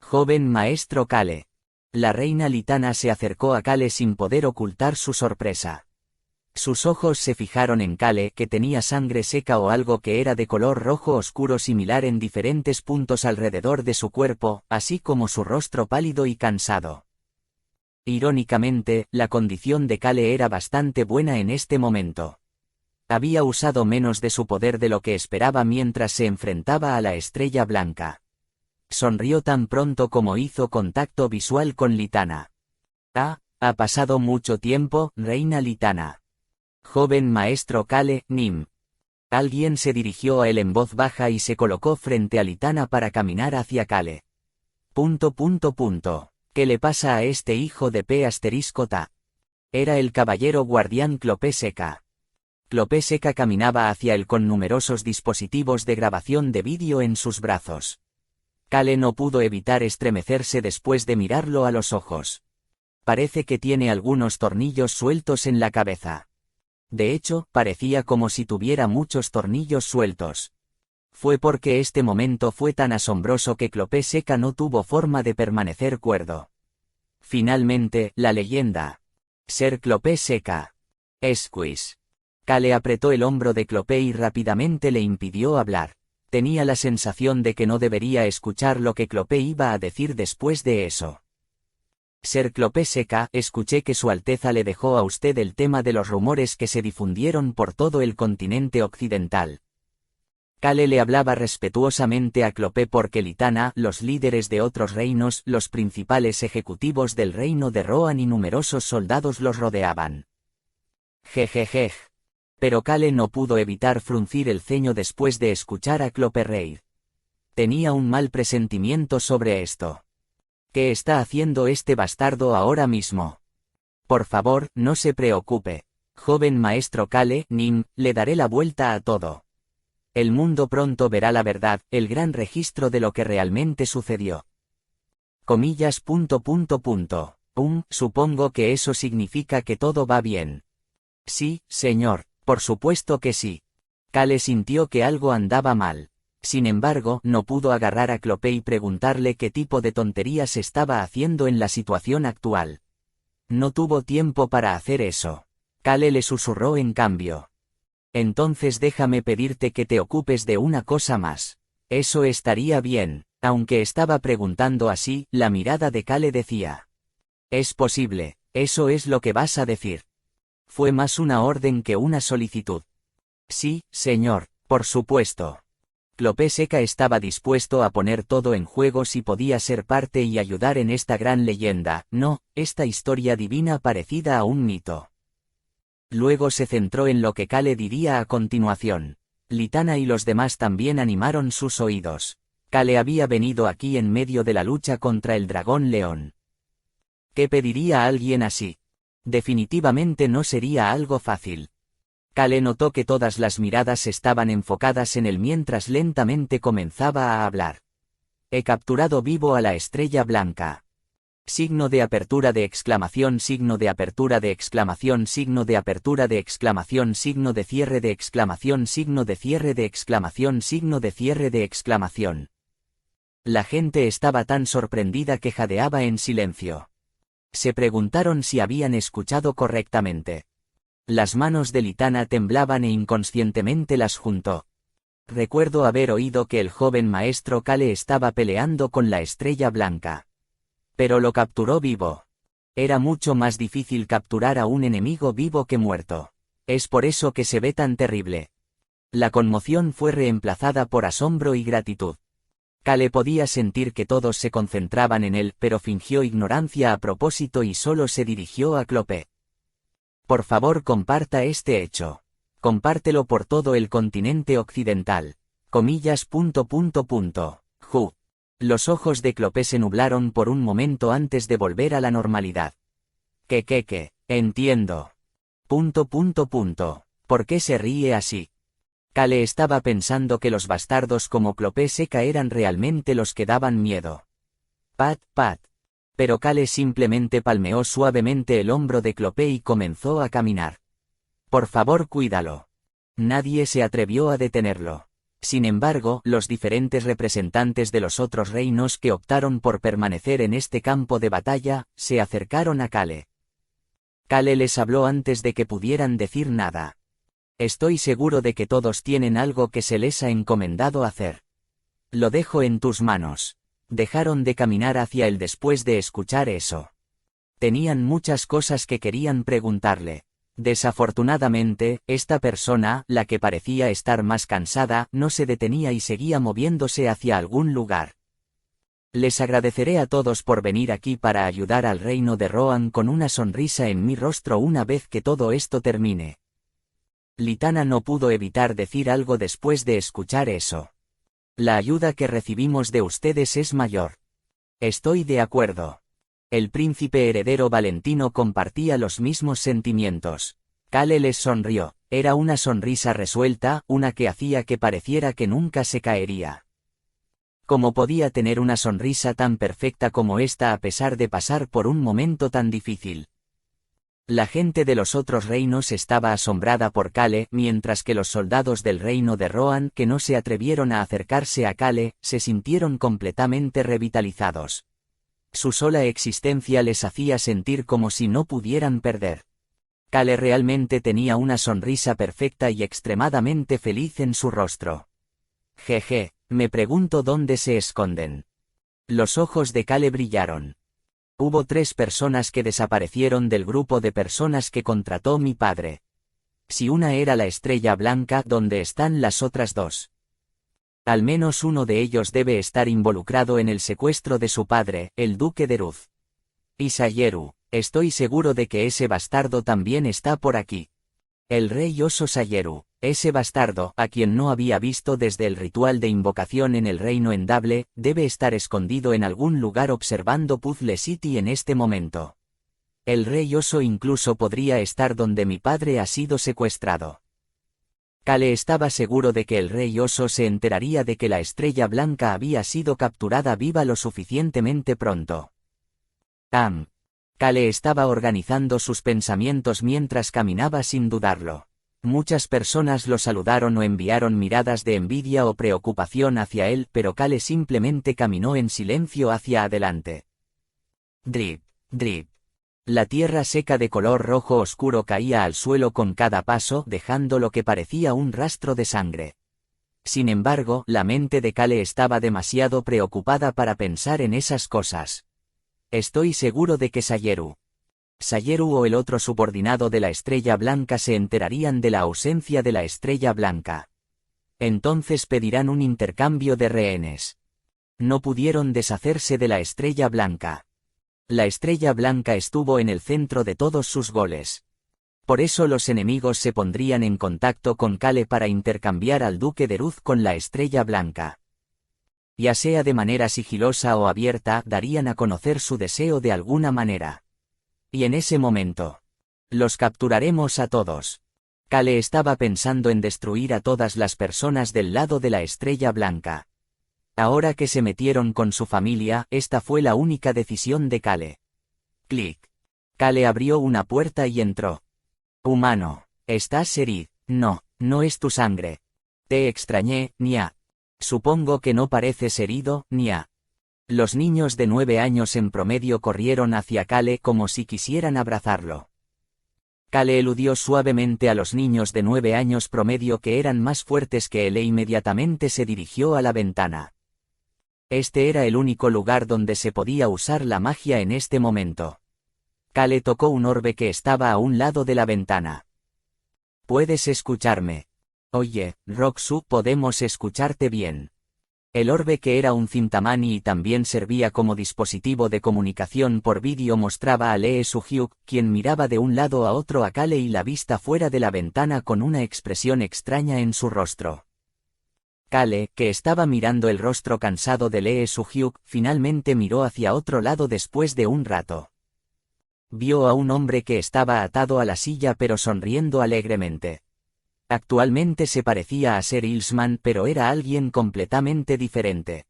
Speaker 1: Joven maestro Kale. La reina Litana se acercó a Kale sin poder ocultar su sorpresa. Sus ojos se fijaron en Kale, que tenía sangre seca o algo que era de color rojo oscuro similar en diferentes puntos alrededor de su cuerpo, así como su rostro pálido y cansado. Irónicamente, la condición de Kale era bastante buena en este momento. Había usado menos de su poder de lo que esperaba mientras se enfrentaba a la estrella blanca. Sonrió tan pronto como hizo contacto visual con Litana. Ha pasado mucho tiempo, reina Litana. Joven maestro Kale, Nim. Alguien se dirigió a él en voz baja y se colocó frente a Litana para caminar hacia Kale. ¿Qué le pasa a este hijo de P***ta? Era el caballero guardián Clopé Seca. Clopé Seca caminaba hacia él con numerosos dispositivos de grabación de vídeo en sus brazos. Kale no pudo evitar estremecerse después de mirarlo a los ojos. Parece que tiene algunos tornillos sueltos en la cabeza. De hecho, parecía como si tuviera muchos tornillos sueltos. Fue porque este momento fue tan asombroso que Clopé Seca no tuvo forma de permanecer cuerdo. Finalmente, la leyenda. Ser Clopé Seca. Squeeze. Kale apretó el hombro de Clopé y rápidamente le impidió hablar. Tenía la sensación de que no debería escuchar lo que Clopé iba a decir después de eso. Ser Clopé Seca, escuché que Su Alteza le dejó a usted el tema de los rumores que se difundieron por todo el continente occidental. Kale le hablaba respetuosamente a Clopé porque Litana, los líderes de otros reinos, los principales ejecutivos del reino de Rohan y numerosos soldados los rodeaban. Jejejej. Pero Kale no pudo evitar fruncir el ceño después de escuchar a Clopé reír. Tenía un mal presentimiento sobre esto. ¿Qué está haciendo este bastardo ahora mismo? Por favor, no se preocupe. Joven maestro Kale, Nim, le daré la vuelta a todo. El mundo pronto verá la verdad, el gran registro de lo que realmente sucedió. Comillas. Supongo que eso significa que todo va bien. Sí, señor, por supuesto que sí. Kale sintió que algo andaba mal. Sin embargo, no pudo agarrar a Clopé y preguntarle qué tipo de tonterías estaba haciendo en la situación actual. No tuvo tiempo para hacer eso. Kale le susurró en cambio. Entonces déjame pedirte que te ocupes de una cosa más. Eso estaría bien. Aunque estaba preguntando así, la mirada de Kale decía. Es posible, eso es lo que vas a decir. Fue más una orden que una solicitud. Sí, señor, por supuesto. Clopé Seca estaba dispuesto a poner todo en juego si podía ser parte y ayudar en esta gran leyenda, no, esta historia divina parecida a un mito. Luego se centró en lo que Kale diría a continuación. Litana y los demás también animaron sus oídos. Kale había venido aquí en medio de la lucha contra el dragón león. ¿Qué pediría a alguien así? Definitivamente no sería algo fácil. Kale notó que todas las miradas estaban enfocadas en él mientras lentamente comenzaba a hablar. He capturado vivo a la estrella blanca. Signo de apertura de exclamación, signo de apertura de exclamación, signo de apertura de exclamación, signo de cierre de exclamación, signo de cierre de exclamación, signo de cierre de exclamación. La gente estaba tan sorprendida que jadeaba en silencio. Se preguntaron si habían escuchado correctamente. Las manos de Litana temblaban e inconscientemente las juntó. Recuerdo haber oído que el joven maestro Kale estaba peleando con la estrella blanca. Pero lo capturó vivo. Era mucho más difícil capturar a un enemigo vivo que muerto. Es por eso que se ve tan terrible. La conmoción fue reemplazada por asombro y gratitud. Kale podía sentir que todos se concentraban en él, pero fingió ignorancia a propósito y solo se dirigió a Clopé. Por favor, comparta este hecho. Compártelo por todo el continente occidental. Comillas. Los ojos de Clopé se nublaron por un momento antes de volver a la normalidad. ¿Qué? Entiendo. ¿Por qué se ríe así? Kale estaba pensando que los bastardos como Clopé Seca eran realmente los que daban miedo. Pat. Pero Kale simplemente palmeó suavemente el hombro de Clopé y comenzó a caminar. Por favor, cuídalo. Nadie se atrevió a detenerlo. Sin embargo, los diferentes representantes de los otros reinos que optaron por permanecer en este campo de batalla, se acercaron a Kale. Kale les habló antes de que pudieran decir nada. Estoy seguro de que todos tienen algo que se les ha encomendado hacer. Lo dejo en tus manos. Dejaron de caminar hacia él después de escuchar eso. Tenían muchas cosas que querían preguntarle. Desafortunadamente, esta persona, la que parecía estar más cansada, no se detenía y seguía moviéndose hacia algún lugar. Les agradeceré a todos por venir aquí para ayudar al reino de Rohan con una sonrisa en mi rostro una vez que todo esto termine. Litana no pudo evitar decir algo después de escuchar eso. La ayuda que recibimos de ustedes es mayor. Estoy de acuerdo. El príncipe heredero Valentino compartía los mismos sentimientos. Kale les sonrió. Era una sonrisa resuelta, una que hacía que pareciera que nunca se caería. ¿Cómo podía tener una sonrisa tan perfecta como esta a pesar de pasar por un momento tan difícil? La gente de los otros reinos estaba asombrada por Kale, mientras que los soldados del reino de Rohan, que no se atrevieron a acercarse a Kale, se sintieron completamente revitalizados. Su sola existencia les hacía sentir como si no pudieran perder. Kale realmente tenía una sonrisa perfecta y extremadamente feliz en su rostro. Jeje, me pregunto dónde se esconden. Los ojos de Kale brillaron. Hubo 3 personas que desaparecieron del grupo de personas que contrató mi padre. Si una era la estrella blanca, ¿dónde están las otras 2? Al menos uno de ellos debe estar involucrado en el secuestro de su padre, el duque de Ruz. Y Sayeru, estoy seguro de que ese bastardo también está por aquí. El rey oso Sayeru, ese bastardo, a quien no había visto desde el ritual de invocación en el reino Endable, debe estar escondido en algún lugar observando Puzzle City en este momento. El rey oso incluso podría estar donde mi padre ha sido secuestrado. Kale estaba seguro de que el rey oso se enteraría de que la estrella blanca había sido capturada viva lo suficientemente pronto. Kale estaba organizando sus pensamientos mientras caminaba sin dudarlo. Muchas personas lo saludaron o enviaron miradas de envidia o preocupación hacia él, pero Kale simplemente caminó en silencio hacia adelante. Drip, drip. La tierra seca de color rojo oscuro caía al suelo con cada paso, dejando lo que parecía un rastro de sangre. Sin embargo, la mente de Kale estaba demasiado preocupada para pensar en esas cosas. Estoy seguro de que Sayeru o el otro subordinado de la Estrella Blanca se enterarían de la ausencia de la Estrella Blanca. Entonces pedirán un intercambio de rehenes. No pudieron deshacerse de la Estrella Blanca. La Estrella Blanca estuvo en el centro de todos sus goles. Por eso los enemigos se pondrían en contacto con Kale para intercambiar al Duque de Ruz con la Estrella Blanca. Ya sea de manera sigilosa o abierta, darían a conocer su deseo de alguna manera. Y en ese momento, los capturaremos a todos. Kale estaba pensando en destruir a todas las personas del lado de la Estrella Blanca. Ahora que se metieron con su familia, esta fue la única decisión de Kale. Clic. Kale abrió una puerta y entró. Humano, ¿estás herido? No, no es tu sangre. Te extrañé, Nya. Supongo que no pareces herido, Nya. Los niños de 9 años en promedio corrieron hacia Kale como si quisieran abrazarlo. Kale eludió suavemente a los niños de 9 años promedio que eran más fuertes que él e inmediatamente se dirigió a la ventana. Este era el único lugar donde se podía usar la magia en este momento. Kale tocó un orbe que estaba a un lado de la ventana. ¿Puedes escucharme? Oye, Roxu, podemos escucharte bien. El orbe, que era un Cintamani y también servía como dispositivo de comunicación por vídeo, mostraba a Lee Suhyuk, quien miraba de un lado a otro a Kale y la vista fuera de la ventana con una expresión extraña en su rostro. Kale, que estaba mirando el rostro cansado de Lee Suhyuk, finalmente miró hacia otro lado después de un rato. Vio a un hombre que estaba atado a la silla pero sonriendo alegremente. Actualmente se parecía a ser Ilsman, pero era alguien completamente diferente.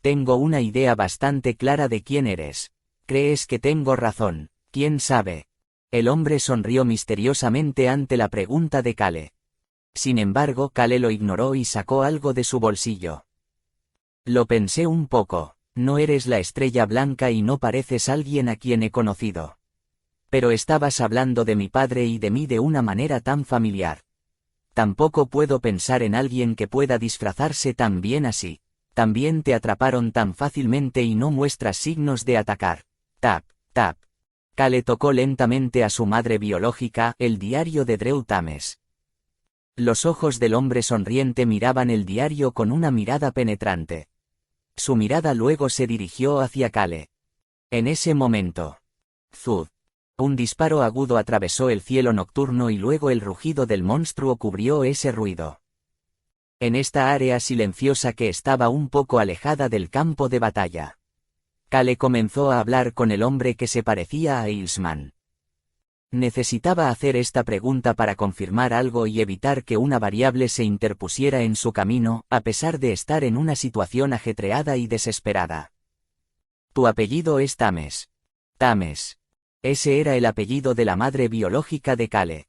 Speaker 1: Tengo una idea bastante clara de quién eres. ¿Crees que tengo razón? ¿Quién sabe? El hombre sonrió misteriosamente ante la pregunta de Kale. Sin embargo, Kale lo ignoró y sacó algo de su bolsillo. Lo pensé un poco. No eres la Estrella Blanca y no pareces alguien a quien he conocido. Pero estabas hablando de mi padre y de mí de una manera tan familiar. Tampoco puedo pensar en alguien que pueda disfrazarse tan bien así. También te atraparon tan fácilmente y no muestras signos de atacar. Tap, tap. Kale tocó lentamente a su madre biológica, el diario de Drew Tames. Los ojos del hombre sonriente miraban el diario con una mirada penetrante. Su mirada luego se dirigió hacia Kale. En ese momento, ¡zud! Un disparo agudo atravesó el cielo nocturno y luego el rugido del monstruo cubrió ese ruido. En esta área silenciosa que estaba un poco alejada del campo de batalla, Kale comenzó a hablar con el hombre que se parecía a Ilsman. Necesitaba hacer esta pregunta para confirmar algo y evitar que una variable se interpusiera en su camino, a pesar de estar en una situación ajetreada y desesperada. Tu apellido es Tames. Tames. Ese era el apellido de la madre biológica de Kale.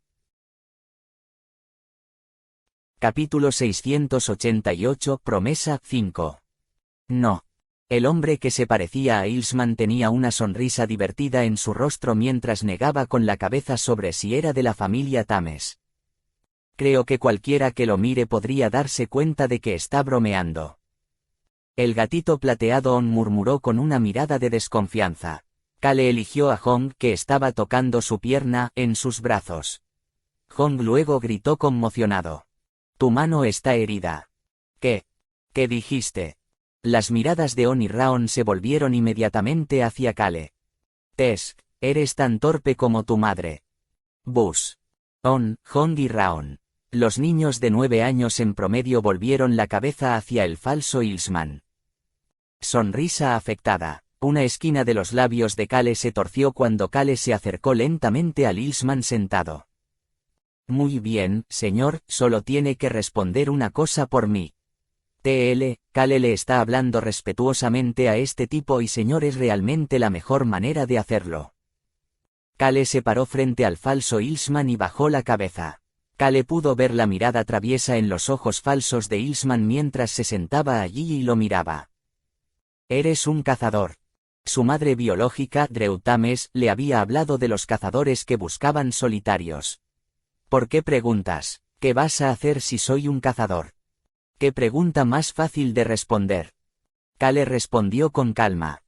Speaker 1: Capítulo 688, Promesa 5. No. El hombre que se parecía a Ilsman tenía una sonrisa divertida en su rostro mientras negaba con la cabeza sobre si era de la familia Tames. Creo que cualquiera que lo mire podría darse cuenta de que está bromeando. El gatito plateado murmuró con una mirada de desconfianza. Kale eligió a Hong, que estaba tocando su pierna, en sus brazos. Hong luego gritó conmocionado. Tu mano está herida. ¿Qué? ¿Qué dijiste? Las miradas de On y Raon se volvieron inmediatamente hacia Kale. Tess, eres tan torpe como tu madre. Bus. On, Hong y Raon. Los niños de 9 años en promedio volvieron la cabeza hacia el falso Ilsman. Sonrisa afectada. Una esquina de los labios de Kale se torció cuando Kale se acercó lentamente al Ilsman sentado. Muy bien, señor, solo tiene que responder una cosa por mí. Kale le está hablando respetuosamente a este tipo y señor es realmente la mejor manera de hacerlo. Kale se paró frente al falso Ilsman y bajó la cabeza. Kale pudo ver la mirada traviesa en los ojos falsos de Ilsman mientras se sentaba allí y lo miraba. Eres un cazador. Su madre biológica, Dreutames, le había hablado de los cazadores que buscaban solitarios. ¿Por qué preguntas? ¿Qué vas a hacer si soy un cazador? ¿Qué pregunta más fácil de responder? Kale respondió con calma.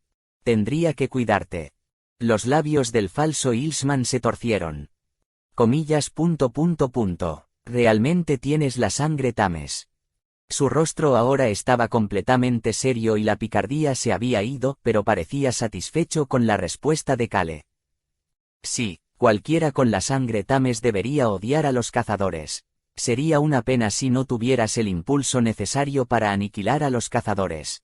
Speaker 1: Tendría que cuidarte. Los labios del falso Ilsman se torcieron. Comillas. Realmente tienes la sangre Tames. Su rostro ahora estaba completamente serio y la picardía se había ido, pero parecía satisfecho con la respuesta de Kale. Sí, cualquiera con la sangre Tames debería odiar a los cazadores. Sería una pena si no tuvieras el impulso necesario para aniquilar a los cazadores.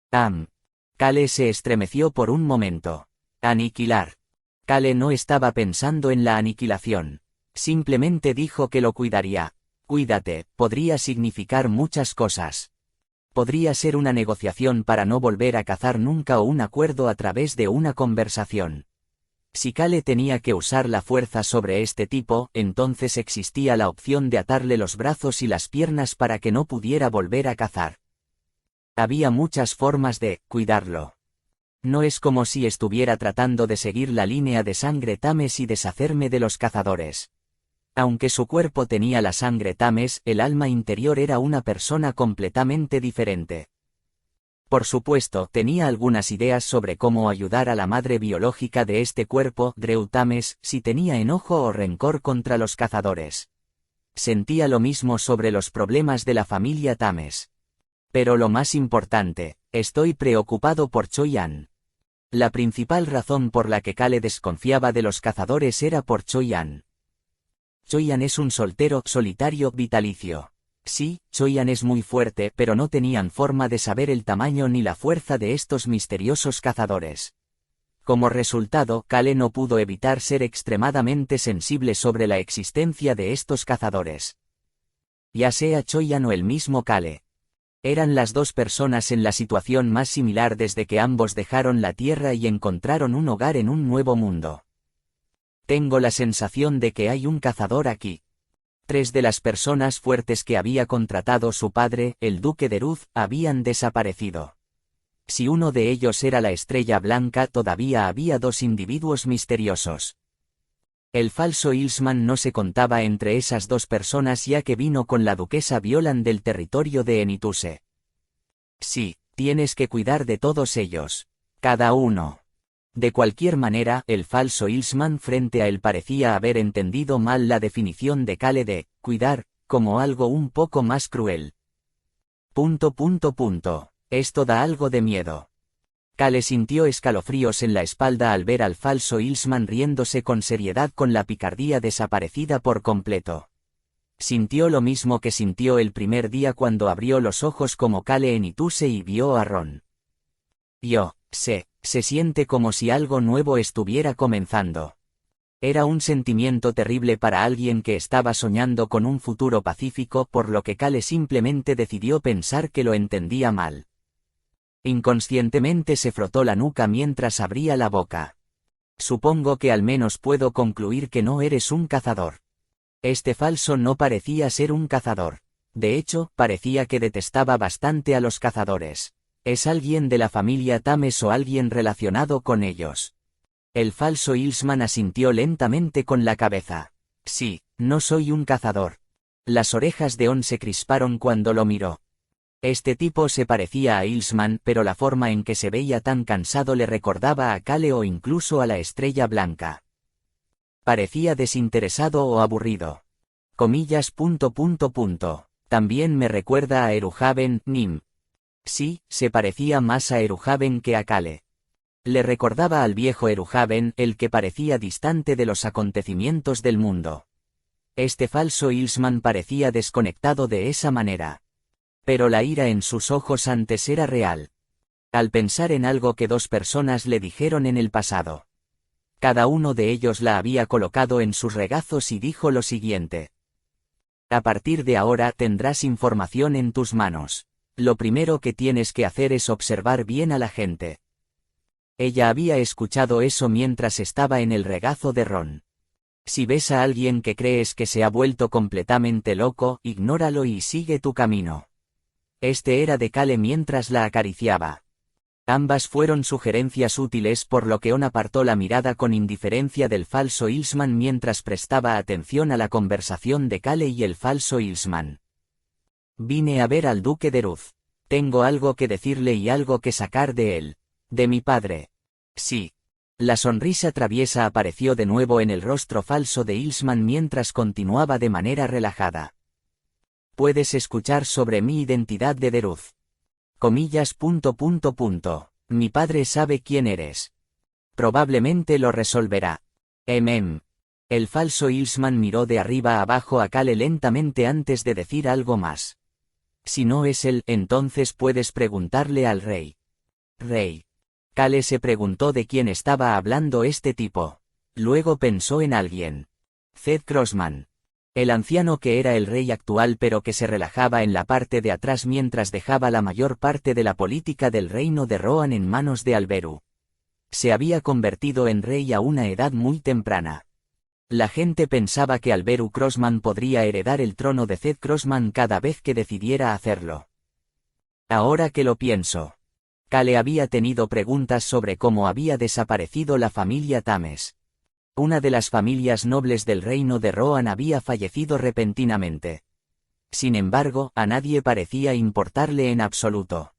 Speaker 1: Kale se estremeció por un momento. Aniquilar. Kale no estaba pensando en la aniquilación. Simplemente dijo que lo cuidaría. Cuídate, podría significar muchas cosas. Podría ser una negociación para no volver a cazar nunca o un acuerdo a través de una conversación. Si Kale tenía que usar la fuerza sobre este tipo, entonces existía la opción de atarle los brazos y las piernas para que no pudiera volver a cazar. Había muchas formas de cuidarlo. No es como si estuviera tratando de seguir la línea de sangre Tames y deshacerme de los cazadores. Aunque su cuerpo tenía la sangre Tames, el alma interior era una persona completamente diferente. Por supuesto, tenía algunas ideas sobre cómo ayudar a la madre biológica de este cuerpo, Dreutames, si tenía enojo o rencor contra los cazadores. Sentía lo mismo sobre los problemas de la familia Tames. Pero lo más importante, estoy preocupado por Choi-an. La principal razón por la que Kale desconfiaba de los cazadores era por Choi-an. Choi-an es un soltero solitario vitalicio. Sí, Choi-an es muy fuerte, pero no tenían forma de saber el tamaño ni la fuerza de estos misteriosos cazadores. Como resultado, Kale no pudo evitar ser extremadamente sensible sobre la existencia de estos cazadores. Ya sea Choi-an o el mismo Kale. Eran las dos personas en la situación más similar desde que ambos dejaron la Tierra y encontraron un hogar en un nuevo mundo. Tengo la sensación de que hay un cazador aquí. 3 de las personas fuertes que había contratado su padre, el duque de Ruz, habían desaparecido. Si uno de ellos era la Estrella Blanca, todavía había 2 individuos misteriosos. El falso Ilsman no se contaba entre esas 2 personas ya que vino con la duquesa Violan del territorio de Enituse. Sí, tienes que cuidar de todos ellos. Cada uno. De cualquier manera, el falso Ilsman frente a él parecía haber entendido mal la definición de Kale de cuidar, como algo un poco más cruel. Esto da algo de miedo. Kale sintió escalofríos en la espalda al ver al falso Ilsman riéndose con seriedad con la picardía desaparecida por completo. Sintió lo mismo que sintió el primer día cuando abrió los ojos como Kale en Ituse y vio a Ron. Se siente como si algo nuevo estuviera comenzando. Era un sentimiento terrible para alguien que estaba soñando con un futuro pacífico, por lo que Kale simplemente decidió pensar que lo entendía mal. Inconscientemente se frotó la nuca mientras abría la boca. Supongo que al menos puedo concluir que no eres un cazador. Este falso no parecía ser un cazador. De hecho, parecía que detestaba bastante a los cazadores. ¿Es alguien de la familia Tames o alguien relacionado con ellos? El falso Ilsman asintió lentamente con la cabeza. Sí, no soy un cazador. Las orejas de On se crisparon cuando lo miró. Este tipo se parecía a Ilsman, pero la forma en que se veía tan cansado le recordaba a Kale o incluso a la Estrella Blanca. Parecía desinteresado o aburrido. Comillas. También me recuerda a Eruhaven, Nim. Sí, se parecía más a Eruhaven que a Kale. Le recordaba al viejo Eruhaven, el que parecía distante de los acontecimientos del mundo. Este falso Ilsman parecía desconectado de esa manera. Pero la ira en sus ojos antes era real. Al pensar en algo que dos personas le dijeron en el pasado. Cada uno de ellos la había colocado en sus regazos y dijo lo siguiente. A partir de ahora tendrás información en tus manos. Lo primero que tienes que hacer es observar bien a la gente. Ella había escuchado eso mientras estaba en el regazo de Ron. Si ves a alguien que crees que se ha vuelto completamente loco, ignóralo y sigue tu camino. Este era de Kale mientras la acariciaba. Ambas fueron sugerencias útiles por lo que On apartó la mirada con indiferencia del falso Ilsman mientras prestaba atención a la conversación de Kale y el falso Ilsman. Vine a ver al duque de Ruz. Tengo algo que decirle y algo que sacar de él. De mi padre. Sí. La sonrisa traviesa apareció de nuevo en el rostro falso de Ilsman mientras continuaba de manera relajada. Puedes escuchar sobre mi identidad de Deruz. Comillas. Mi padre sabe quién eres. Probablemente lo resolverá. El falso Ilsman miró de arriba a abajo a Kale lentamente antes de decir algo más. Si no es él, entonces puedes preguntarle al rey. Rey. Kale se preguntó de quién estaba hablando este tipo. Luego pensó en alguien. Zed Crossman. El anciano que era el rey actual pero que se relajaba en la parte de atrás mientras dejaba la mayor parte de la política del reino de Rohan en manos de Alberu. Se había convertido en rey a una edad muy temprana. La gente pensaba que Alberu Crossman podría heredar el trono de Zed Crossman cada vez que decidiera hacerlo. Ahora que lo pienso. Kale había tenido preguntas sobre cómo había desaparecido la familia Tames. Una de las familias nobles del reino de Rohan había fallecido repentinamente. Sin embargo, a nadie parecía importarle en absoluto.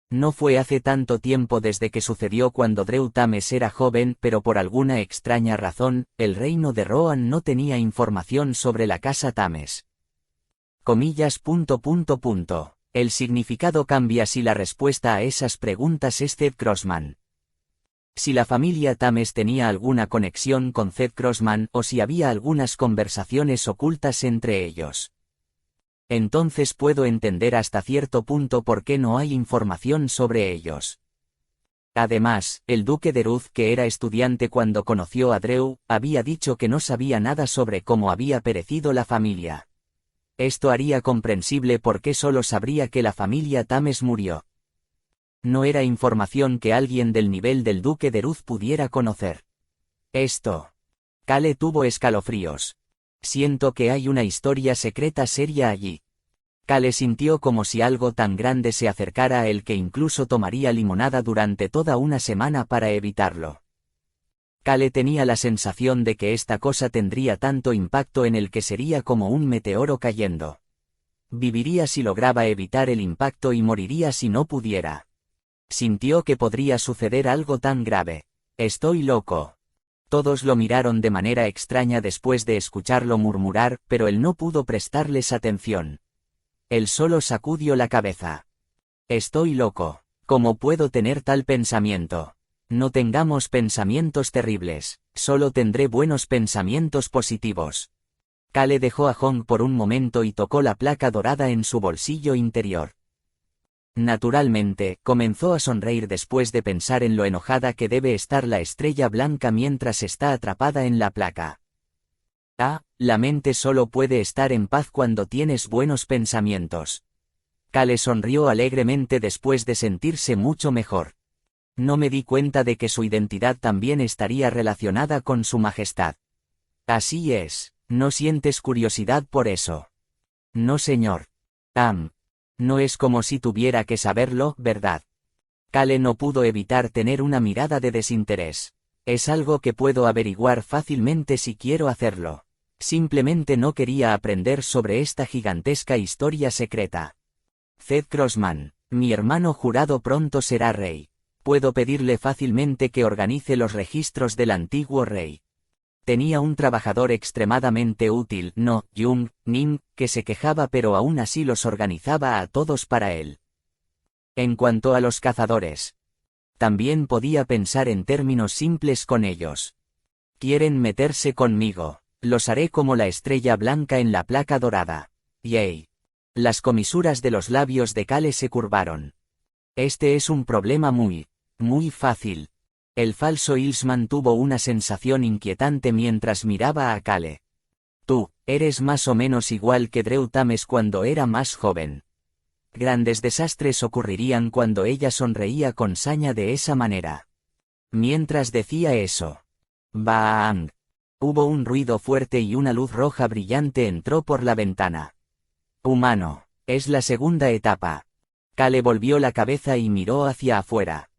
Speaker 1: No fue hace tanto tiempo desde que sucedió cuando Drew Tames era joven, pero por alguna extraña razón, el reino de Rohan no tenía información sobre la casa Tames. Comillas. El significado cambia si la respuesta a esas preguntas es Zed Crossman. Si la familia Tames tenía alguna conexión con Zed Crossman o si había algunas conversaciones ocultas entre ellos. Entonces puedo entender hasta cierto punto por qué no hay información sobre ellos. Además, el duque de Ruz, que era estudiante cuando conoció a Drew, había dicho que no sabía nada sobre cómo había perecido la familia. Esto haría comprensible por qué solo sabría que la familia Tames murió. No era información que alguien del nivel del duque de Ruz pudiera conocer. Esto. Kale tuvo escalofríos. Siento que hay una historia secreta seria allí. Kale sintió como si algo tan grande se acercara a él que incluso tomaría limonada durante toda una semana para evitarlo. Kale tenía la sensación de que esta cosa tendría tanto impacto en él que sería como un meteoro cayendo. Viviría si lograba evitar el impacto y moriría si no pudiera. Sintió que podría suceder algo tan grave. Estoy loco. Todos lo miraron de manera extraña después de escucharlo murmurar, pero él no pudo prestarles atención. Él solo sacudió la cabeza. Estoy loco. ¿Cómo puedo tener tal pensamiento? No tengamos pensamientos terribles, solo tendré buenos pensamientos positivos. Kale dejó a Hong por un momento y tocó la placa dorada en su bolsillo interior. Naturalmente, comenzó a sonreír después de pensar en lo enojada que debe estar la estrella blanca mientras está atrapada en la placa. La mente solo puede estar en paz cuando tienes buenos pensamientos. Kale sonrió alegremente después de sentirse mucho mejor. No me di cuenta de que su identidad también estaría relacionada con su majestad. Así es, ¿no sientes curiosidad por eso? No, señor. No es como si tuviera que saberlo, ¿verdad? Kale no pudo evitar tener una mirada de desinterés. Es algo que puedo averiguar fácilmente si quiero hacerlo. Simplemente no quería aprender sobre esta gigantesca historia secreta. Zed Crossman, mi hermano jurado pronto será rey. Puedo pedirle fácilmente que organice los registros del antiguo rey. Tenía un trabajador extremadamente útil, No Jung Nim, que se quejaba pero aún así los organizaba a todos para él. En cuanto a los cazadores, también podía pensar en términos simples con ellos. Quieren meterse conmigo. Los haré como la estrella blanca en la placa dorada. Yay. Las comisuras de los labios de Cale se curvaron. Este es un problema muy fácil. El falso Ilsman tuvo una sensación inquietante mientras miraba a Cale. Tú, eres más o menos igual que Drew Tames cuando era más joven. Grandes desastres ocurrirían cuando ella sonreía con saña de esa manera. Mientras decía eso. ¡Bang! Hubo un ruido fuerte y una luz roja brillante entró por la ventana. Humano, es la segunda etapa. Cale volvió la cabeza y miró hacia afuera.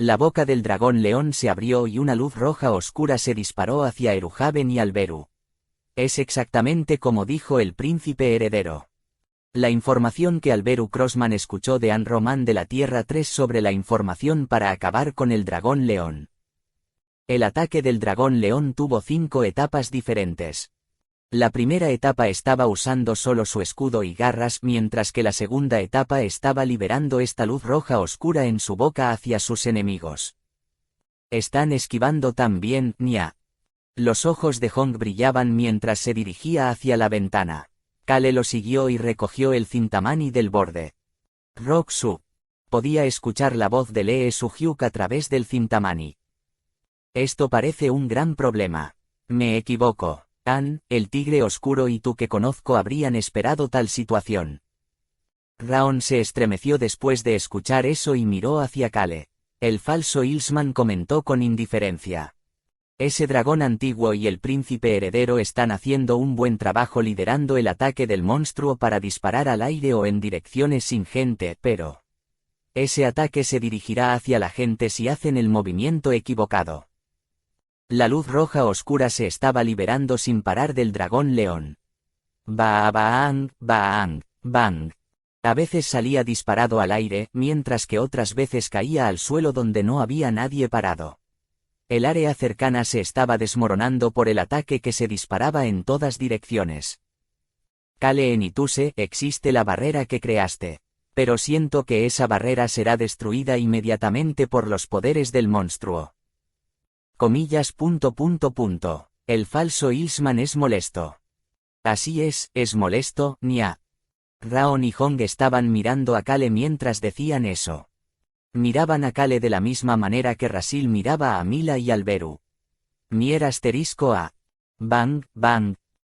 Speaker 1: La boca del dragón león se abrió y una luz roja oscura se disparó hacia Eruhaven y Alberu. Es exactamente como dijo el príncipe heredero. La información que Alberu Crossman escuchó de Anne Roman de la Tierra 3 sobre la información para acabar con el dragón león. El ataque del dragón león tuvo 5 etapas diferentes. La primera etapa estaba usando solo su escudo y garras, mientras que la segunda etapa estaba liberando esta luz roja oscura en su boca hacia sus enemigos. Están esquivando también, Nya. Los ojos de Hong brillaban mientras se dirigía hacia la ventana. Cale lo siguió y recogió el cintamani del borde. Roxu. Podía escuchar la voz de Lee Su-hyuk a través del cintamani. Esto parece un gran problema. Me equivoco. An, el tigre oscuro y tú que conozco habrían esperado tal situación. Raon se estremeció después de escuchar eso y miró hacia Cale. El falso Ilsman comentó con indiferencia. Ese dragón antiguo y el príncipe heredero están haciendo un buen trabajo liderando el ataque del monstruo para disparar al aire o en direcciones sin gente, pero ese ataque se dirigirá hacia la gente si hacen el movimiento equivocado. La luz roja oscura se estaba liberando sin parar del dragón león. Bang, bang, bang. A veces salía disparado al aire, mientras que otras veces caía al suelo donde no había nadie parado. El área cercana se estaba desmoronando por el ataque que se disparaba en todas direcciones. Cale en Ituse, existe la barrera que creaste. Pero siento que esa barrera será destruida inmediatamente por los poderes del monstruo. Comillas. El falso Ilsman es molesto. Así es molesto, Nya. Raon y Hong estaban mirando a Cale mientras decían eso. Miraban a Cale de la misma manera que Rasil miraba a Mila y Alberu. Mier asterisco a. Bang, bang.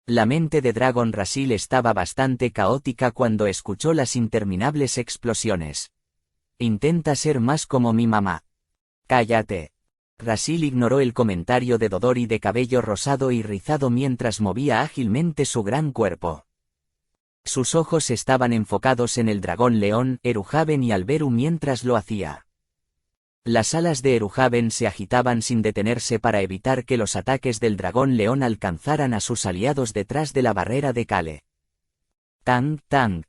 Speaker 1: La mente de Dragon Rasil estaba bastante caótica cuando escuchó las interminables explosiones. Intenta ser más como mi mamá. Cállate. Rasil ignoró el comentario de Dodori de cabello rosado y rizado mientras movía ágilmente su gran cuerpo. Sus ojos estaban enfocados en el dragón león, Eruhaven y Alberu mientras lo hacía. Las alas de Eruhaven se agitaban sin detenerse para evitar que los ataques del dragón león alcanzaran a sus aliados detrás de la barrera de Cale. Tang, tang.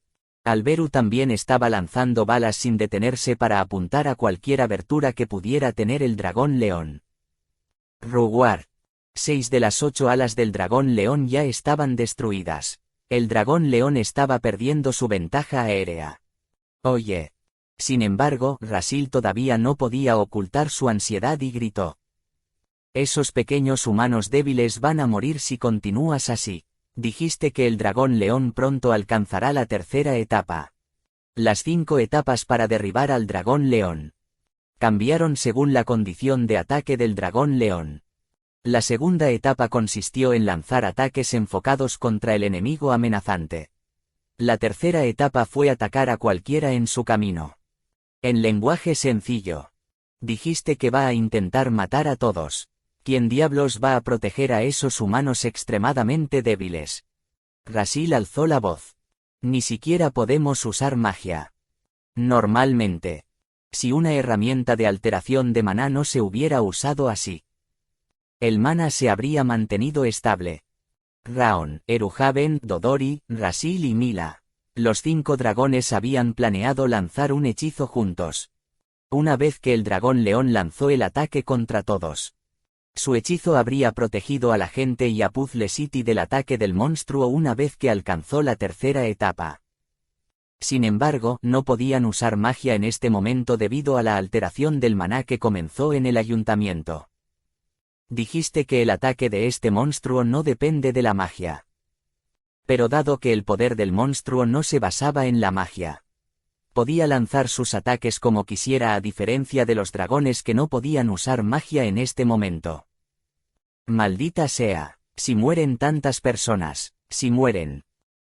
Speaker 1: Alberu también estaba lanzando balas sin detenerse para apuntar a cualquier abertura que pudiera tener el dragón león. Ruguar. 6 de las 8 alas del dragón león ya estaban destruidas. El dragón león estaba perdiendo su ventaja aérea. Oye. Sin embargo, Rasil todavía no podía ocultar su ansiedad y gritó. Esos pequeños humanos débiles van a morir si continúas así. Dijiste que el dragón león pronto alcanzará la tercera etapa. Las 5 etapas para derribar al dragón león cambiaron según la condición de ataque del dragón león. La segunda etapa consistió en lanzar ataques enfocados contra el enemigo amenazante. La tercera etapa fue atacar a cualquiera en su camino. En lenguaje sencillo. Dijiste que va a intentar matar a todos. ¿Quién diablos va a proteger a esos humanos extremadamente débiles? Rasil alzó la voz. Ni siquiera podemos usar magia. Normalmente. Si una herramienta de alteración de maná no se hubiera usado así, el maná se habría mantenido estable. Raon, Eruhaven, Dodori, Rasil y Mila. Los 5 dragones habían planeado lanzar un hechizo juntos. Una vez que el dragón león lanzó el ataque contra todos. Su hechizo habría protegido a la gente y a Puzzle City del ataque del monstruo una vez que alcanzó la tercera etapa. Sin embargo, no podían usar magia en este momento debido a la alteración del maná que comenzó en el ayuntamiento. Dijiste que el ataque de este monstruo no depende de la magia. Pero dado que el poder del monstruo no se basaba en la magia, podía lanzar sus ataques como quisiera a diferencia de los dragones que no podían usar magia en este momento. Maldita sea, si mueren tantas personas, si mueren.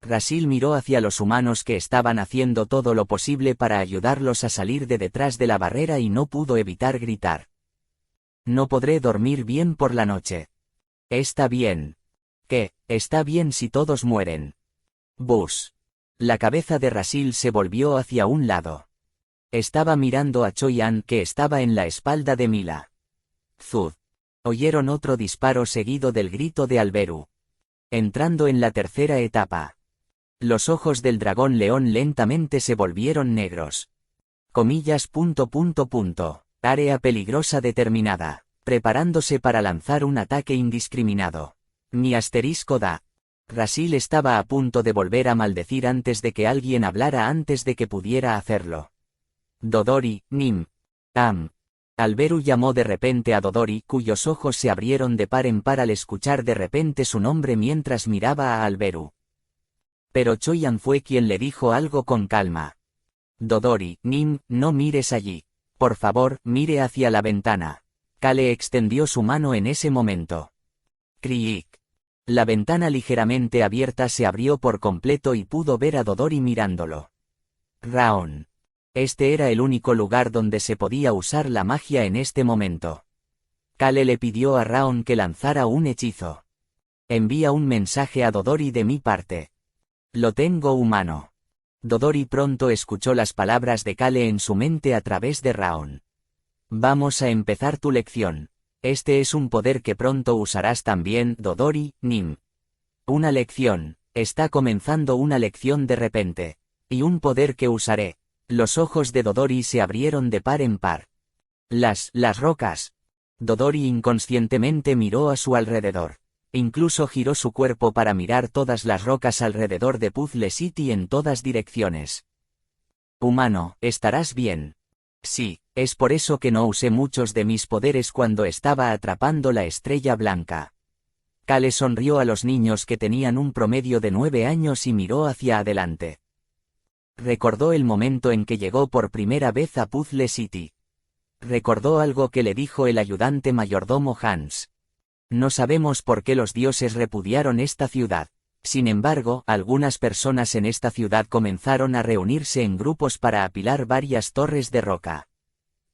Speaker 1: Rasil miró hacia los humanos que estaban haciendo todo lo posible para ayudarlos a salir de detrás de la barrera y no pudo evitar gritar. No podré dormir bien por la noche. Está bien. ¿Qué? Está bien si todos mueren. Bus. La cabeza de Rasil se volvió hacia un lado. Estaba mirando a Choyan que estaba en la espalda de Mila. Zud. Oyeron otro disparo seguido del grito de Alberu. Entrando en la tercera etapa. Los ojos del dragón león lentamente se volvieron negros. Comillas. Área peligrosa determinada. Preparándose para lanzar un ataque indiscriminado. Mi asterisco da. Rasil estaba a punto de volver a maldecir antes de que alguien hablara antes de que pudiera hacerlo. Dodori, Nim. Alberu llamó de repente a Dodori, cuyos ojos se abrieron de par en par al escuchar de repente su nombre mientras miraba a Alberu. Pero Choyan fue quien le dijo algo con calma. Dodori, Nim, no mires allí. Por favor, mire hacia la ventana. Kale extendió su mano en ese momento. Kriik. La ventana ligeramente abierta se abrió por completo y pudo ver a Dodori mirándolo. Raon. Este era el único lugar donde se podía usar la magia en este momento. Kale le pidió a Raon que lanzara un hechizo. Envía un mensaje a Dodori de mi parte. Lo tengo humano. Dodori pronto escuchó las palabras de Kale en su mente a través de Raon. Vamos a empezar tu lección. Este es un poder que pronto usarás también, Dodori, Nim. Una lección. Está comenzando una lección de repente. Y un poder que usaré. Los ojos de Dodori se abrieron de par en par. Las rocas. Dodori inconscientemente miró a su alrededor. Incluso giró su cuerpo para mirar todas las rocas alrededor de Puzzle City en todas direcciones. Humano, ¿estarás bien? Sí, es por eso que no usé muchos de mis poderes cuando estaba atrapando la estrella blanca. Kale sonrió a los niños que tenían un promedio de 9 años y miró hacia adelante. Recordó el momento en que llegó por primera vez a Puzzle City. Recordó algo que le dijo el ayudante mayordomo Hans. No sabemos por qué los dioses repudiaron esta ciudad. Sin embargo, algunas personas en esta ciudad comenzaron a reunirse en grupos para apilar varias torres de roca.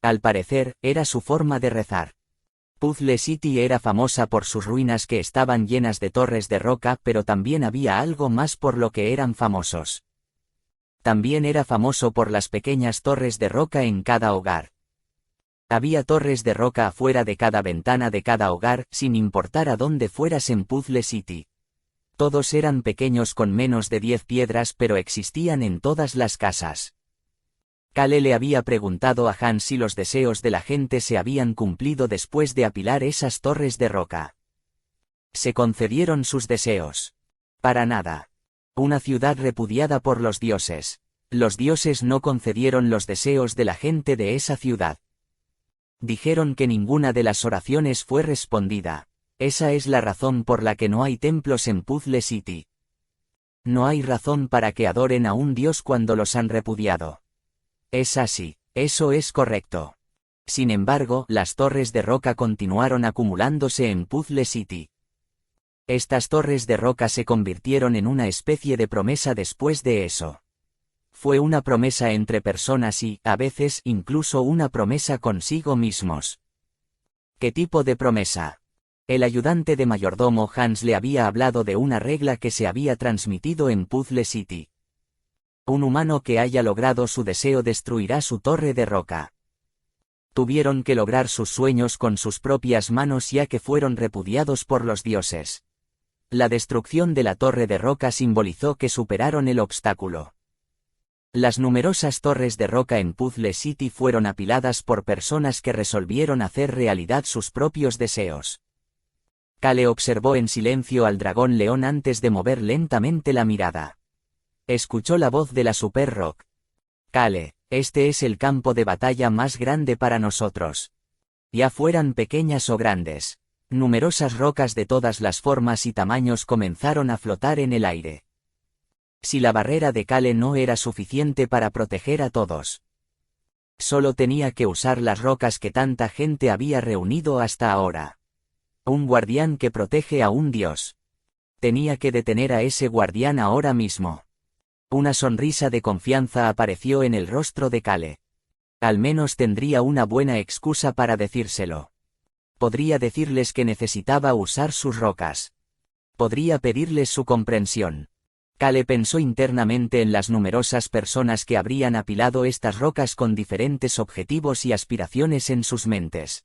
Speaker 1: Al parecer, era su forma de rezar. Puzzle City era famosa por sus ruinas que estaban llenas de torres de roca, pero también había algo más por lo que eran famosos. También era famoso por las pequeñas torres de roca en cada hogar. Había torres de roca afuera de cada ventana de cada hogar, sin importar a dónde fueras en Puzzle City. Todos eran pequeños con menos de 10 piedras, pero existían en todas las casas. Kale le había preguntado a Hans si los deseos de la gente se habían cumplido después de apilar esas torres de roca. ¿Se concedieron sus deseos? Para nada. Una ciudad repudiada por los dioses. Los dioses no concedieron los deseos de la gente de esa ciudad. Dijeron que ninguna de las oraciones fue respondida. Esa es la razón por la que no hay templos en Puzzle City. No hay razón para que adoren a un dios cuando los han repudiado. Es así, eso es correcto. Sin embargo, las torres de roca continuaron acumulándose en Puzzle City. Estas torres de roca se convirtieron en una especie de promesa después de eso. Fue una promesa entre personas y, a veces, incluso una promesa consigo mismos. ¿Qué tipo de promesa? El ayudante de mayordomo Hans le había hablado de una regla que se había transmitido en Puzzle City. Un humano que haya logrado su deseo destruirá su torre de roca. Tuvieron que lograr sus sueños con sus propias manos ya que fueron repudiados por los dioses. La destrucción de la torre de roca simbolizó que superaron el obstáculo. Las numerosas torres de roca en Puzzle City fueron apiladas por personas que resolvieron hacer realidad sus propios deseos. Kale observó en silencio al dragón león antes de mover lentamente la mirada. Escuchó la voz de la Super Rock. Kale, este es el campo de batalla más grande para nosotros. Ya fueran pequeñas o grandes. Numerosas rocas de todas las formas y tamaños comenzaron a flotar en el aire. Si la barrera de Kale no era suficiente para proteger a todos. Solo tenía que usar las rocas que tanta gente había reunido hasta ahora. Un guardián que protege a un dios. Tenía que detener a ese guardián ahora mismo. Una sonrisa de confianza apareció en el rostro de Kale. Al menos tendría una buena excusa para decírselo. Podría decirles que necesitaba usar sus rocas. Podría pedirles su comprensión. Kale pensó internamente en las numerosas personas que habrían apilado estas rocas con diferentes objetivos y aspiraciones en sus mentes.